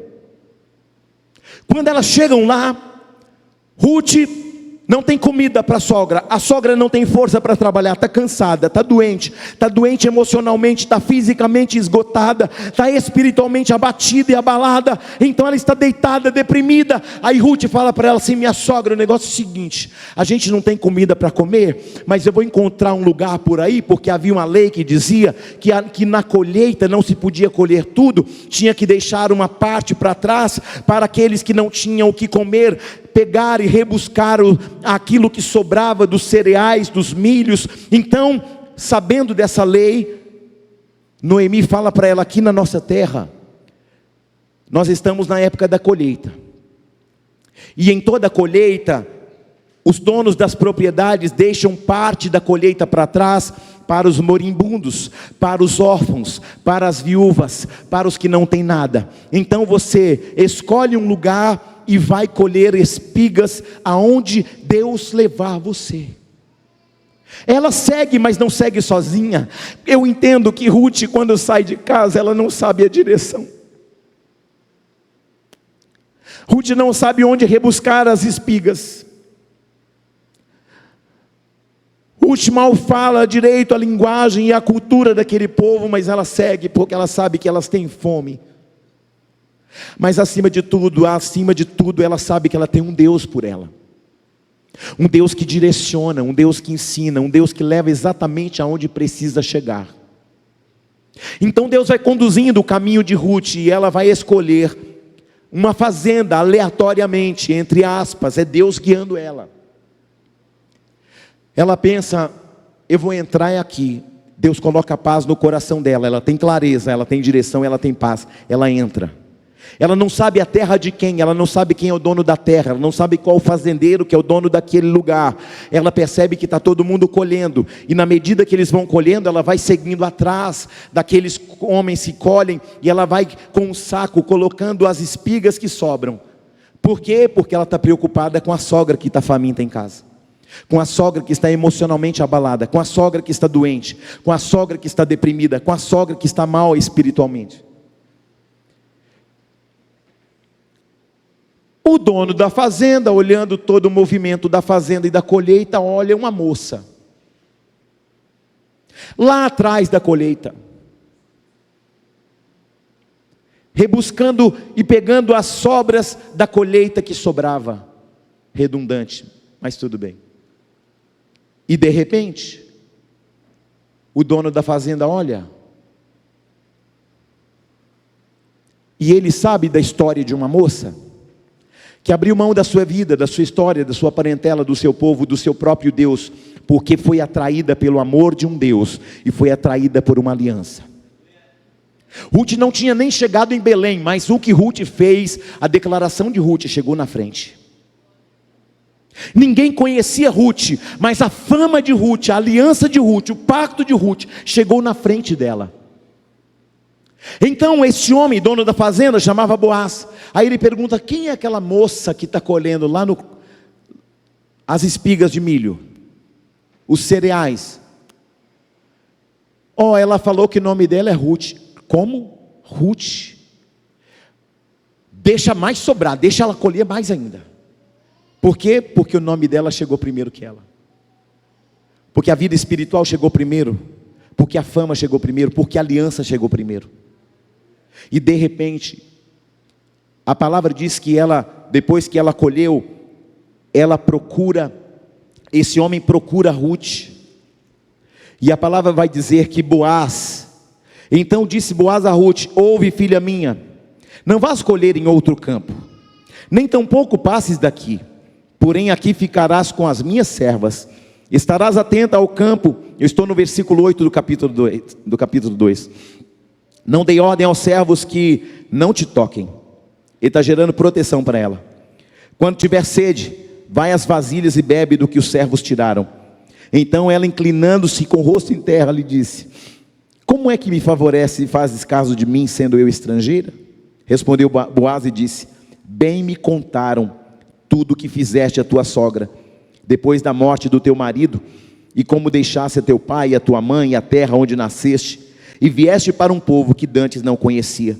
A: Quando elas chegam lá, Ruth não tem comida para a sogra não tem força para trabalhar, está cansada, está doente emocionalmente, está fisicamente esgotada, está espiritualmente abatida e abalada, então ela está deitada, deprimida. Aí Ruth fala para ela assim: minha sogra, o negócio é o seguinte, a gente não tem comida para comer, mas eu vou encontrar um lugar por aí, porque havia uma lei que dizia que na colheita não se podia colher tudo, tinha que deixar uma parte para trás, para aqueles que não tinham o que comer, pegar e rebuscar aquilo que sobrava dos cereais, dos milhos. Então, sabendo dessa lei, Noemi fala para ela: aqui na nossa terra, nós estamos na época da colheita. E em toda a colheita, os donos das propriedades deixam parte da colheita para trás, para os moribundos, para os órfãos, para as viúvas, para os que não têm nada. Então você escolhe um lugar e vai colher espigas aonde Deus levar você. Ela segue, mas não segue sozinha. Eu entendo que Ruth, quando sai de casa, ela não sabe a direção. Ruth não sabe onde rebuscar as espigas. Ruth mal fala direito a linguagem e a cultura daquele povo, mas ela segue porque ela sabe que elas têm fome. Mas acima de tudo, ela sabe que ela tem um Deus por ela. Um Deus que direciona, um Deus que ensina, um Deus que leva exatamente aonde precisa chegar. Então Deus vai conduzindo o caminho de Ruth e ela vai escolher uma fazenda aleatoriamente, entre aspas, é Deus guiando ela. Ela pensa: eu vou entrar aqui. Deus coloca paz no coração dela, ela tem clareza, ela tem direção, ela tem paz, ela entra. Ela não sabe a terra de quem, ela não sabe quem é o dono da terra, ela não sabe qual o fazendeiro que é o dono daquele lugar. Ela percebe que está todo mundo colhendo, e na medida que eles vão colhendo, ela vai seguindo atrás daqueles homens que colhem, e ela vai com um saco colocando as espigas que sobram. Por quê? Porque ela está preocupada com a sogra que está faminta em casa, com a sogra que está emocionalmente abalada, com a sogra que está doente, com a sogra que está deprimida, com a sogra que está mal espiritualmente. O dono da fazenda, olhando todo o movimento da fazenda e da colheita, olha uma moça lá atrás da colheita, rebuscando e pegando as sobras da colheita que sobrava. Redundante, mas tudo bem. E de repente, o dono da fazenda olha, e ele sabe da história de uma moça que abriu mão da sua vida, da sua história, da sua parentela, do seu povo, do seu próprio Deus, porque foi atraída pelo amor de um Deus, e foi atraída por uma aliança. Ruth não tinha nem chegado em Belém, mas o que Ruth fez, a declaração de Ruth chegou na frente. Ninguém conhecia Ruth, mas a fama de Ruth, a aliança de Ruth, o pacto de Ruth, chegou na frente dela. Então esse homem, dono da fazenda, chamava Boaz. Aí ele pergunta: quem é aquela moça que está colhendo lá as espigas de milho, os cereais? Ela falou que o nome dela é Ruth. Como? Ruth. Deixa mais sobrar, deixa ela colher mais ainda. Por quê? Porque o nome dela chegou primeiro que ela. Porque a vida espiritual chegou primeiro. Porque a fama chegou primeiro. Porque a aliança chegou primeiro. E de repente, a palavra diz que ela, depois que ela colheu, esse homem procura Ruth. E a palavra vai dizer que Boaz, então disse Boaz a Ruth: ouve, filha minha, não vás colher em outro campo, nem tampouco passes daqui, porém aqui ficarás com as minhas servas, estarás atenta ao campo. Eu estou no versículo 8 do capítulo 2. Não dei ordem aos servos que não te toquem. Ele está gerando proteção para ela. Quando tiver sede, vai às vasilhas e bebe do que os servos tiraram. Então ela, inclinando-se com o rosto em terra, lhe disse: como é que me favorece e fazes caso de mim, sendo eu estrangeira? Respondeu Boaz e disse: bem me contaram tudo o que fizeste a tua sogra, depois da morte do teu marido, e como deixaste a teu pai e a tua mãe e a terra onde nasceste, e vieste para um povo que dantes não conhecia.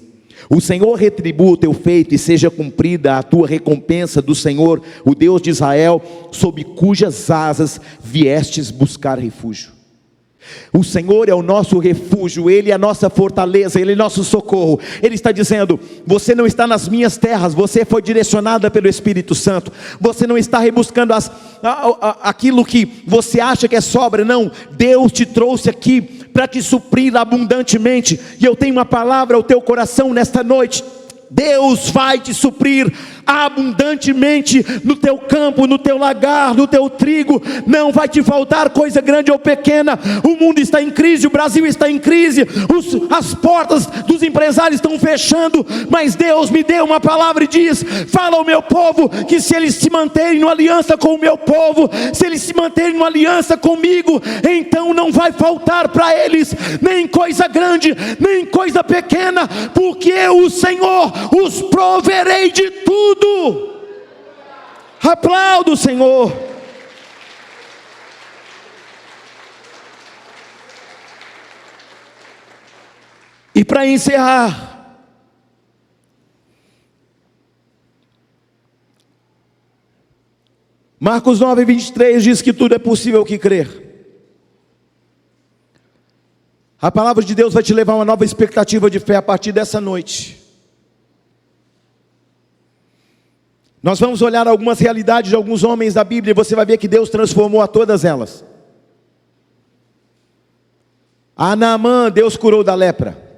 A: O Senhor retribua o teu feito, e seja cumprida a tua recompensa do Senhor, o Deus de Israel, sob cujas asas viestes buscar refúgio. O Senhor é o nosso refúgio, Ele é a nossa fortaleza, Ele é nosso socorro. Ele está dizendo: você não está nas minhas terras, você foi direcionada pelo Espírito Santo. Você não está rebuscando aquilo que você acha que é sobra, não. Deus te trouxe aqui para te suprir abundantemente. E eu tenho uma palavra ao teu coração nesta noite: Deus vai te suprir abundantemente no teu campo, no teu lagar, no teu trigo. Não vai te faltar coisa grande ou pequena. O mundo está em crise, o Brasil está em crise, as portas dos empresários estão fechando, mas Deus me deu uma palavra e diz: fala ao meu povo que se eles se manterem numa aliança com o meu povo, se eles se manterem numa aliança comigo, então não vai faltar para eles nem coisa grande, nem coisa pequena, porque eu, o Senhor, os proverei de tudo. Aplauda o Senhor. E para encerrar, Marcos 9:23 diz que tudo é possível que crer. A palavra de Deus vai te levar a uma nova expectativa de fé a partir dessa noite. Nós vamos olhar algumas realidades de alguns homens da Bíblia e você vai ver que Deus transformou a todas elas. A Naamã, Deus curou da lepra.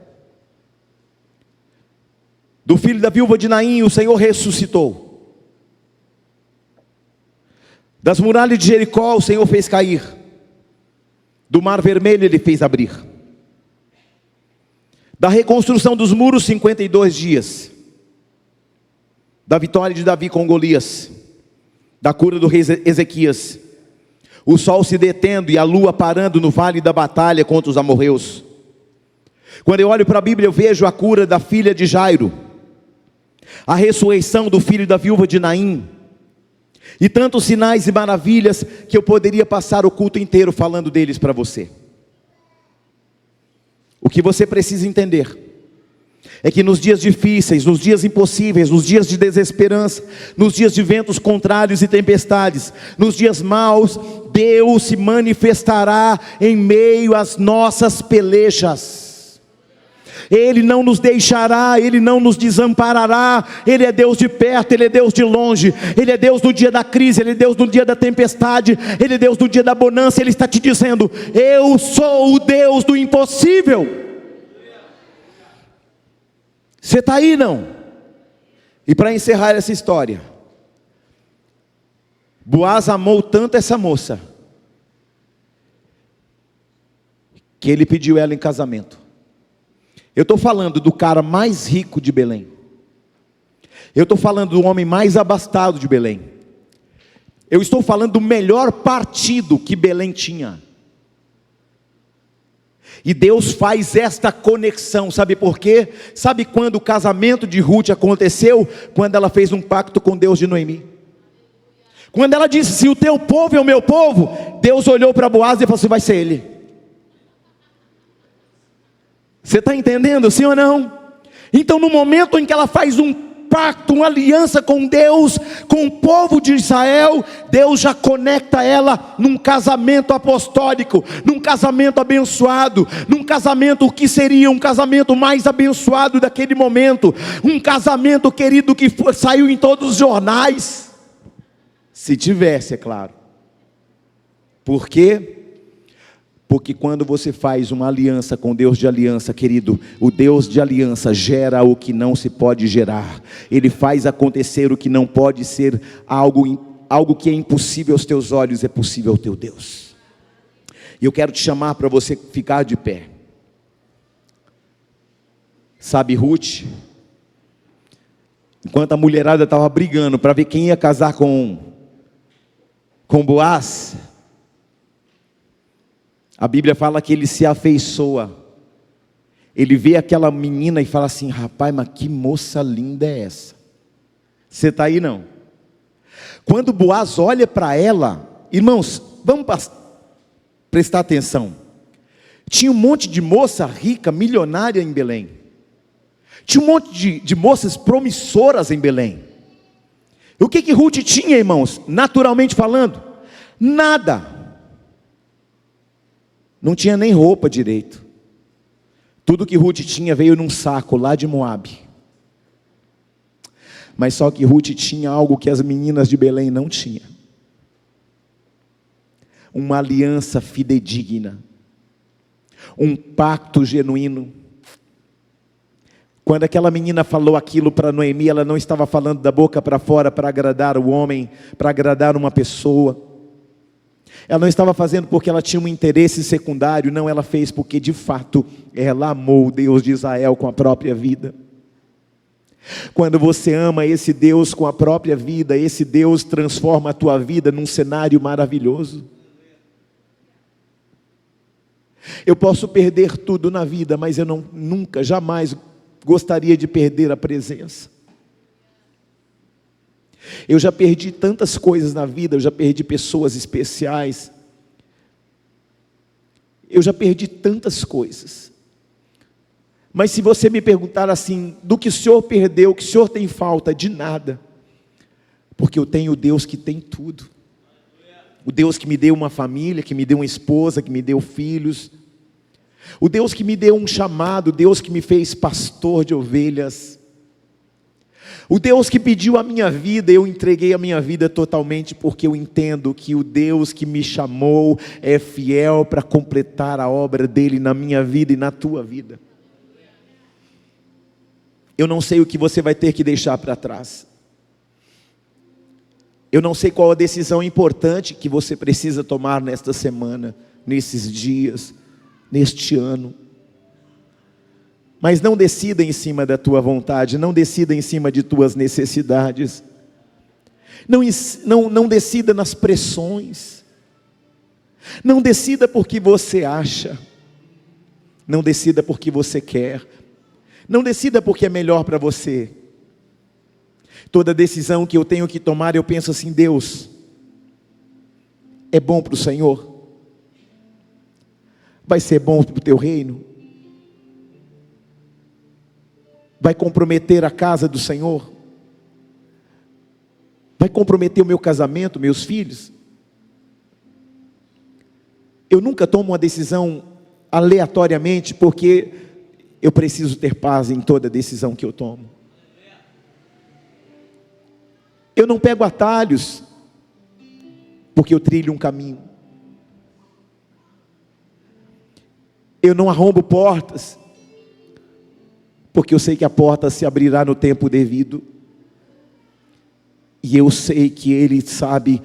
A: Do filho da viúva de Naim, o Senhor ressuscitou. Das muralhas de Jericó, o Senhor fez cair. Do mar vermelho, Ele fez abrir. Da reconstrução dos muros, 52 dias. Da vitória de Davi com Golias. Da cura do rei Ezequias. O sol se detendo e a lua parando no vale da batalha contra os amorreus. Quando eu olho para a Bíblia, eu vejo a cura da filha de Jairo, a ressurreição do filho da viúva de Naim, e tantos sinais e maravilhas que eu poderia passar o culto inteiro falando deles para você. O que você precisa entender é que nos dias difíceis, nos dias impossíveis, nos dias de desesperança, nos dias de ventos contrários e tempestades, nos dias maus, Deus se manifestará em meio às nossas pelejas. Ele não nos deixará, Ele não nos desamparará. Ele é Deus de perto, Ele é Deus de longe. Ele é Deus no dia da crise, Ele é Deus no dia da tempestade, Ele é Deus no dia da bonança. Ele está te dizendo: eu sou o Deus do impossível. Você está aí, não? E para encerrar essa história, Boaz amou tanto essa moça, que ele pediu ela em casamento. Eu estou falando do cara mais rico de Belém. Eu estou falando do homem mais abastado de Belém. Eu estou falando do melhor partido que Belém tinha. E Deus faz esta conexão, sabe por quê? Sabe quando o casamento de Ruth aconteceu? Quando ela fez um pacto com Deus de Noemi. Quando ela disse: se o teu povo é o meu povo, Deus olhou para Boaz e falou assim: vai ser ele. Você está entendendo, sim ou não? Então no momento em que ela faz um pacto, uma aliança com Deus, com o povo de Israel, Deus já conecta ela num casamento apostólico, num casamento abençoado, num casamento que seria um casamento mais abençoado daquele momento, um casamento, querido, que saiu em todos os jornais, se tivesse, é claro. Por quê? Porque quando você faz uma aliança com Deus de aliança, querido, o Deus de aliança gera o que não se pode gerar. Ele faz acontecer o que não pode ser, algo que é impossível aos teus olhos, é possível ao teu Deus. E eu quero te chamar para você ficar de pé. Sabe, Ruth, enquanto a mulherada estava brigando para ver quem ia casar com Boaz, a Bíblia fala que ele se afeiçoa. Ele vê aquela menina e fala assim: rapaz, mas que moça linda é essa? Você está aí, não? Quando Boaz olha para ela, irmãos, vamos prestar atenção. Tinha um monte de moça rica, milionária em Belém. Tinha um monte de moças promissoras em Belém. E o que Ruth tinha, irmãos? Naturalmente falando, nada. Não tinha nem roupa direito. Tudo que Ruth tinha veio num saco lá de Moabe. Mas só que Ruth tinha algo que as meninas de Belém não tinham: uma aliança fidedigna, um pacto genuíno, Quando aquela menina falou aquilo para Noemi, ela não estava falando da boca para fora para agradar o homem, para agradar uma pessoa. Ela não estava fazendo porque ela tinha um interesse secundário, não, ela fez porque de fato ela amou o Deus de Israel com a própria vida. Quando você ama esse Deus com a própria vida, esse Deus transforma a tua vida num cenário maravilhoso. Eu posso perder tudo na vida, mas eu nunca, jamais gostaria de perder a presença. Eu já perdi tantas coisas na vida, eu já perdi pessoas especiais, eu já perdi tantas coisas. Mas se você me perguntar assim, do que o Senhor perdeu, o que o Senhor tem falta? De nada, porque eu tenho o Deus que tem tudo. O Deus que me deu uma família, que me deu uma esposa, que me deu filhos. O Deus que me deu um chamado, o Deus que me fez pastor de ovelhas. O Deus que pediu a minha vida, eu entreguei a minha vida totalmente, porque eu entendo que o Deus que me chamou é fiel para completar a obra dele na minha vida e na tua vida. Eu não sei o que você vai ter que deixar para trás. Eu não sei qual a decisão importante que você precisa tomar nesta semana, nesses dias, neste ano. Mas não decida em cima da tua vontade, não decida em cima de tuas necessidades. Não decida nas pressões. Não decida porque você acha. Não decida porque você quer. Não decida porque é melhor para você. Toda decisão que eu tenho que tomar, eu penso assim: Deus, é bom para o Senhor? Vai ser bom para o teu reino? Vai comprometer a casa do Senhor? Vai comprometer o meu casamento, meus filhos? Eu nunca tomo uma decisão aleatoriamente, porque eu preciso ter paz em toda decisão que eu tomo. Eu não pego atalhos, porque eu trilho um caminho. Eu não arrombo portas, porque eu sei que a porta se abrirá no tempo devido. E eu sei que Ele sabe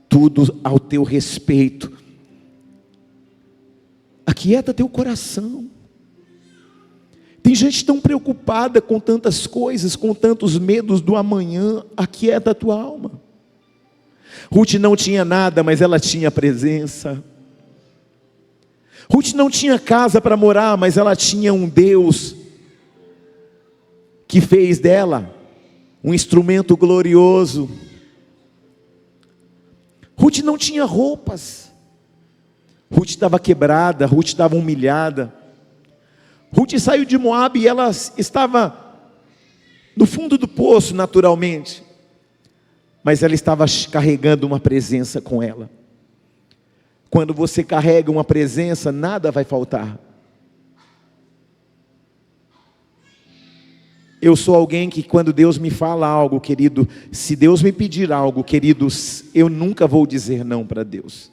A: tudo ao teu respeito. Aquieta teu coração. Tem gente tão preocupada com tantas coisas, com tantos medos do amanhã. Aquieta a tua alma. Ruth não tinha nada, mas ela tinha presença. Ruth não tinha casa para morar, mas ela tinha um Deus que fez dela um instrumento glorioso. Ruth não tinha roupas. Ruth estava quebrada, Ruth estava humilhada. Ruth saiu de Moabe e ela estava no fundo do poço naturalmente, mas ela estava carregando uma presença com ela. Quando você carrega uma presença, nada vai faltar. Eu sou alguém que, quando Deus me fala algo, querido, se Deus me pedir algo, queridos, eu nunca vou dizer não para Deus.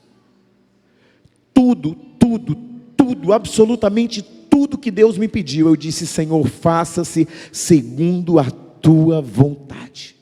A: Tudo, absolutamente tudo que Deus me pediu, eu disse: Senhor, faça-se segundo a tua vontade.